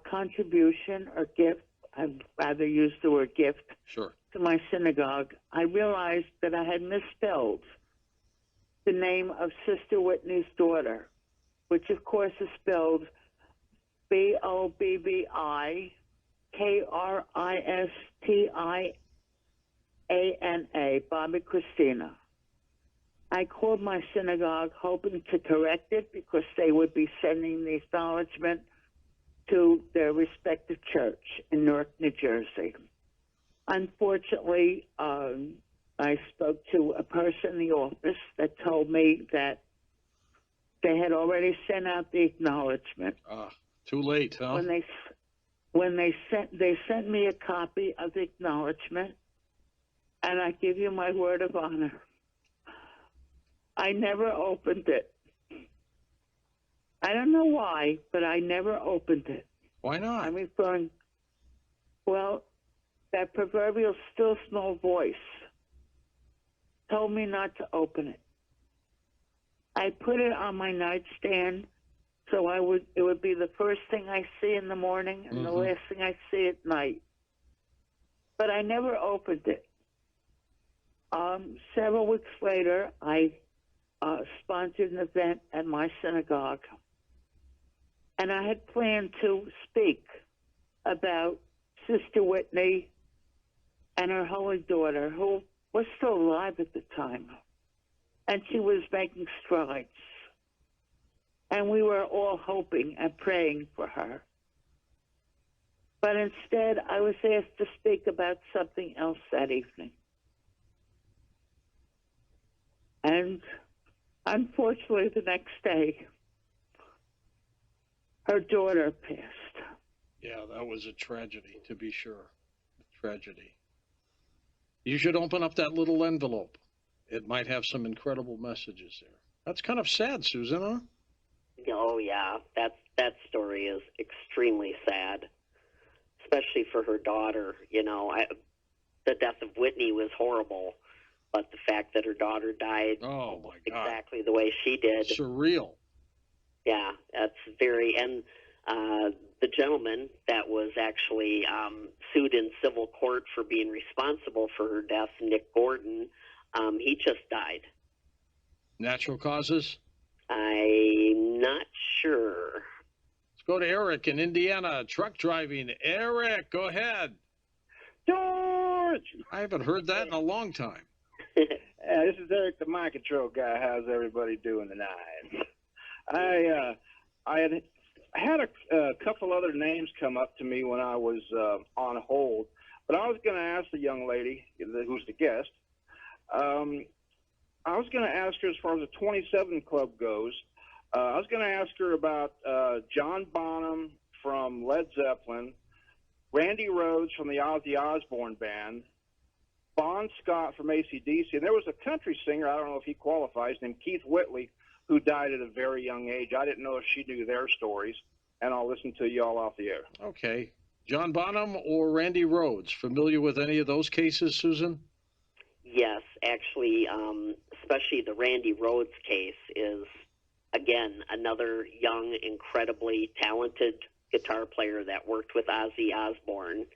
contribution or gift, I'd rather use the word gift, sure, to my synagogue, I realized that I had misspelled the name of Sister Whitney's daughter, which of course is spelled Bobbi Kristina, Bobbi Kristina. I called my synagogue hoping to correct it because they would be sending the acknowledgement to their respective church in Newark, New Jersey. Unfortunately, I spoke to a person in the office that told me that they had already sent out the acknowledgement. Too late, huh? When they sent me a copy of the acknowledgement, and I give you my word of honor, I never opened it. I don't know why, but I never opened it. Why not? I'm referring, well, that proverbial still small voice told me not to open it. I put it on my nightstand So it would be the first thing I see in the morning and the last thing I see at night. But I never opened it. Several weeks later, I sponsored an event at my synagogue. And I had planned to speak about Sister Whitney and her holy daughter, who was still alive at the time. And she was making strides. And we were all hoping and praying for her. But instead, I was asked to speak about something else that evening. And unfortunately, the next day, her daughter passed. Yeah, that was a tragedy, to be sure. A tragedy. You should open up that little envelope. It might have some incredible messages there. That's kind of sad, Susan, huh? Oh, yeah. That story is extremely sad, especially for her daughter. You know, the death of Whitney was horrible, but the fact that her daughter died exactly the way she did. Surreal. Yeah, that's very... And the gentleman that was actually sued in civil court for being responsible for her death, Nick Gordon, he just died. Natural causes? I'm not sure. Let's go to Eric in Indiana, truck driving. Eric, go ahead. George! I haven't heard that in a long time. This is Eric, the mind control guy. How's everybody doing tonight? I had a couple other names come up to me when I was on hold, but I was going to ask the young lady, who's the guest, I was going to ask her as far as the 27 Club goes. I was going to ask her about John Bonham from Led Zeppelin, Randy Rhoads from the Ozzy Osbourne Band, Bon Scott from AC/DC, and there was a country singer, I don't know if he qualifies, named Keith Whitley, who died at a very young age. I didn't know if she knew their stories, and I'll listen to you all off the air. Okay. John Bonham or Randy Rhoads? Familiar with any of those cases, Susan? Yes, actually, especially the Randy Rhoads case is, again, another young, incredibly talented guitar player that worked with Ozzy Osbourne.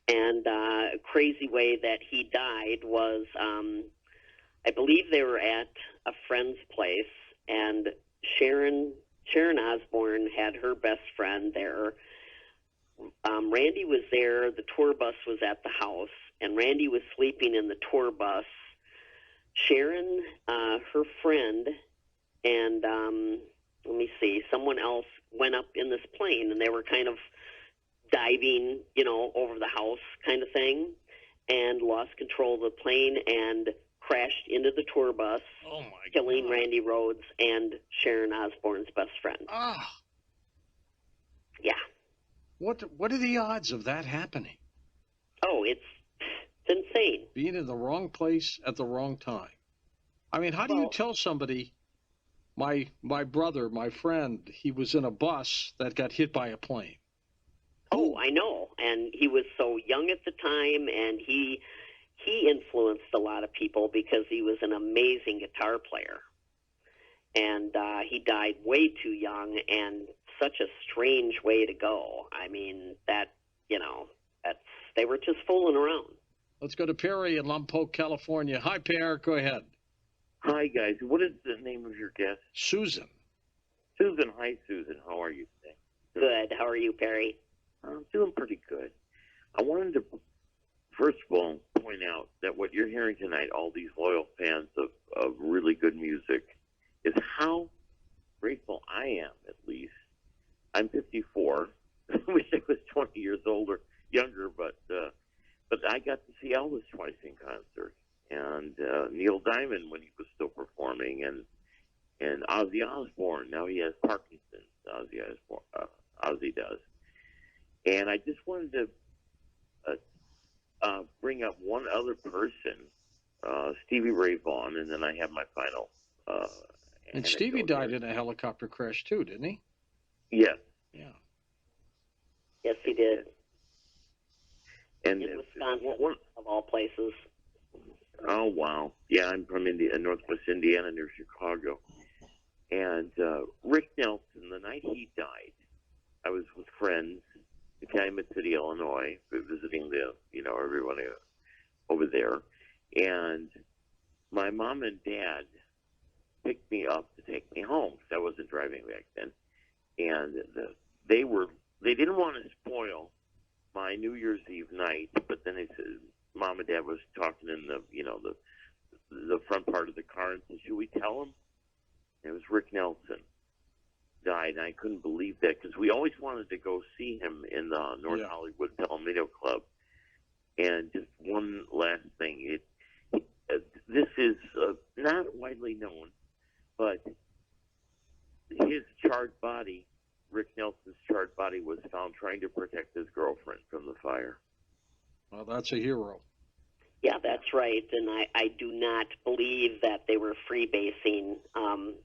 And a crazy way that he died was, I believe they were at a friend's place, and Sharon Osbourne had her best friend there. Randy was there. The tour bus was at the house, and Randy was sleeping in the tour bus. Sharon, her friend, and let me see, someone else went up in this plane, and they were kind of diving, you know, over the house kind of thing, and lost control of the plane and crashed into the tour bus, killing Randy Rhoads and Sharon Osbourne's best friend. Ah. Yeah. What are the odds of that happening? Oh, it's insane. Being in the wrong place at the wrong time. I mean, how do you tell somebody, my brother, my friend, he was in a bus that got hit by a plane? Oh, I know. And he was so young at the time, and he influenced a lot of people because he was an amazing guitar player. And he died way too young, and such a strange way to go. I mean, that, you know, they were just fooling around. Let's go to Perry in Lompoc, California. Hi, Perry. Go ahead. Hi, guys. What is the name of your guest? Susan. Susan. Hi, Susan. How are you today? Good. How are you, Perry? I'm doing pretty good. I wanted to, first of all, point out that what you're hearing tonight, all these loyal fans of really good music, is how grateful I am, at least. I'm 54. I wish I was 20 years younger, but I got to see Elvis twice in concert, and Neil Diamond when he was still performing, and Ozzy Osbourne. Now he has Parkinson's. Ozzy does. And I just wanted to bring up one other person, Stevie Ray Vaughan, and then I have my final. And Stevie died in a helicopter crash too, didn't he? Yes. Yeah. Yes, he did. And in Wisconsin, of all places. Oh, wow. Yeah, I'm from Northwest Indiana near Chicago. And Rick Nelson, the night he died, I was with friends in Calumet City, Illinois, visiting everyone over there. And my mom and dad picked me up to take me home because I wasn't driving back then. And they didn't want to spoil my New Year's Eve night, but then they said, Mom and Dad was talking in the front part of the car and said, should we tell him? And it was Rick Nelson died, and I couldn't believe that because we always wanted to go see him in the North Hollywood Palomino Club. And just one last thing, this is not widely known, but his charred body, Rick Nelson's charred body, was found trying to protect his girlfriend from the fire. Well, that's a hero. Yeah, that's right. And I do not believe that they were freebasing,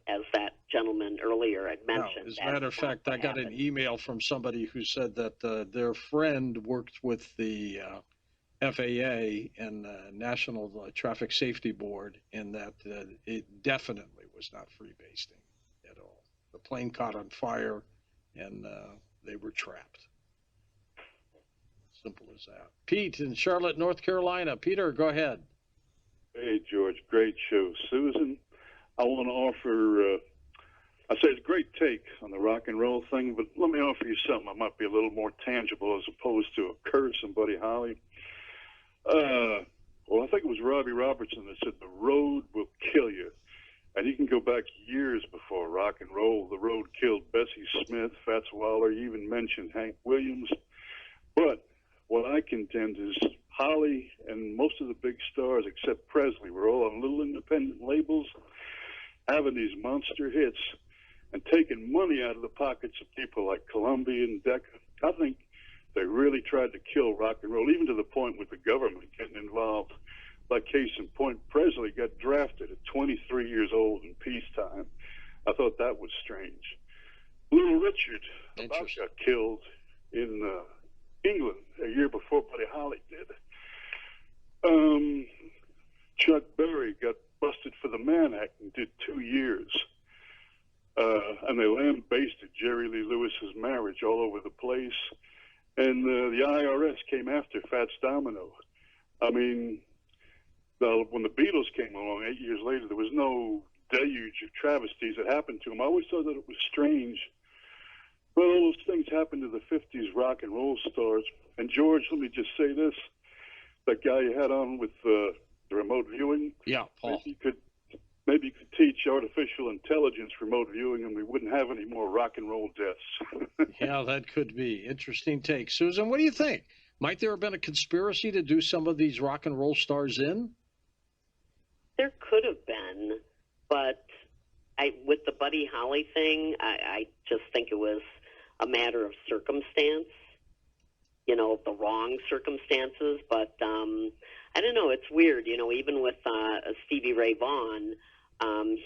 as that gentleman earlier had mentioned. No, as a matter of fact, I got an email from somebody who said that their friend worked with the FAA and the National Traffic Safety Board, and that it definitely was not freebasing at all. The plane caught on fire, and they were trapped. Simple as that. Pete in Charlotte, North Carolina. Peter, go ahead. Hey, George. Great show. Susan, I want to offer, I say it's a great take on the rock and roll thing, but let me offer you something that might be a little more tangible as opposed to a curse on Buddy Holly. Well, I think it was Robbie Robertson that said, the road will kill you. And you can go back years before rock and roll. The road killed Bessie Smith, Fats Waller. You even mentioned Hank Williams. But what I contend is Holly and most of the big stars, except Presley, were all on little independent labels, having these monster hits and taking money out of the pockets of people like Columbia and Decca. I think they really tried to kill rock and roll, even to the point with the government getting involved. Like case in point, Presley got drafted at 23 years old in peacetime. I thought that was strange. Little Richard about got killed in England a year before Buddy Holly did. Chuck Berry got busted for the Mann Act and did 2 years. And they lambasted Jerry Lee Lewis's marriage all over the place. And the IRS came after Fats Domino. I mean, when the Beatles came along 8 years later, there was no deluge of travesties that happened to them. I always thought that it was strange. Well, all those things happened to the 50s rock and roll stars. And George, let me just say this. That guy you had on with the remote viewing. Yeah, Paul. Maybe you could teach artificial intelligence remote viewing and we wouldn't have any more rock and roll deaths. Yeah, that could be. Interesting take. Susan, what do you think? Might there have been a conspiracy to do some of these rock and roll stars in? There could have been, but with the Buddy Holly thing, I just think it was a matter of circumstance, the wrong circumstances. But I don't know, it's weird, even with Stevie Ray Vaughan,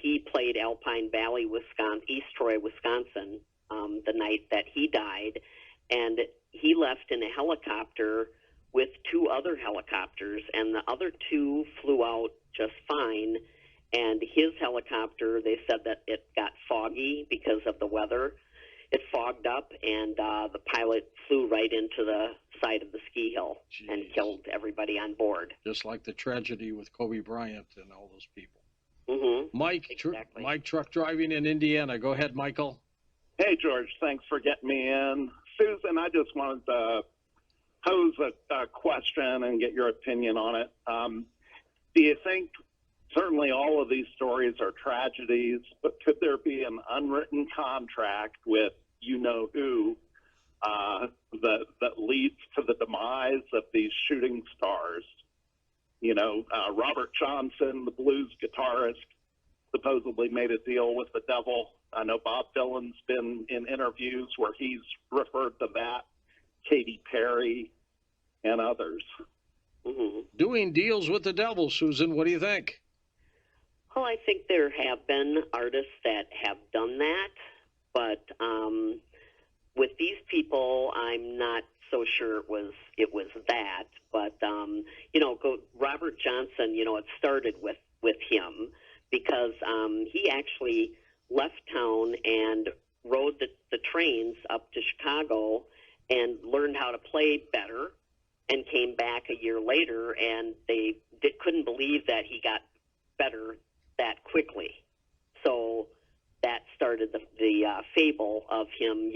he played Alpine Valley, Wisconsin, East Troy, Wisconsin, the night that he died, and he left in a helicopter with 2 other helicopters, and the other 2 flew out just fine. And his helicopter, they said that it got foggy because of the weather. It fogged up, and the pilot flew right into the side of the ski hill and killed everybody on board. Just like the tragedy with Kobe Bryant and all those people. Mm-hmm. Mike, exactly. Mike, truck driving in Indiana. Go ahead, Michael. Hey, George. Thanks for getting me in. Susan, I just wanted to pose a question and get your opinion on it. Do you think, certainly all of these stories are tragedies, but could there be an unwritten contract with you-know-who that leads to the demise of these shooting stars? Robert Johnson, the blues guitarist, supposedly made a deal with the devil. I know Bob Dylan's been in interviews where he's referred to that, Katy Perry, and others. Mm-hmm. Doing deals with the devil, Susan. What do you think? Well, I think there have been artists that have done that, but with these people, I'm not so sure it was that. But Robert Johnson, it started with him because he actually left town and rode the trains up to Chicago and learned how to play better, and came back a year later, and they couldn't believe that he got better that quickly. So that started the fable of him,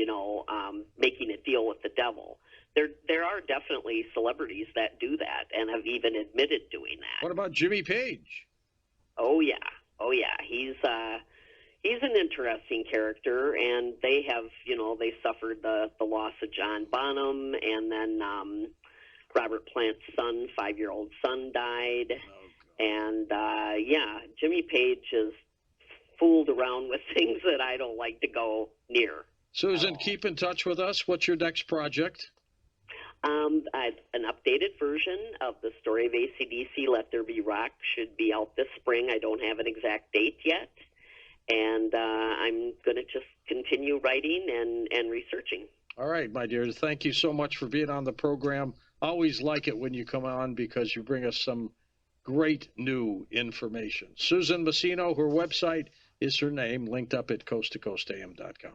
making a deal with the devil. There are definitely celebrities that do that and have even admitted doing that. What about Jimmy Page? Oh yeah. He's an interesting character, and they have, they suffered the loss of John Bonham, and then Robert Plant's son, 5-year-old son, died. And Jimmy Page has fooled around with things that I don't like to go near. Susan, keep in touch with us. What's your next project? An updated version of the story of AC/DC, Let There Be Rock, should be out this spring. I don't have an exact date yet. And I'm going to just continue writing and researching. All right, my dear. Thank you so much for being on the program. Always like it when you come on because you bring us some great new information. Susan Masino, her website is her name, linked up at coasttocoastam.com.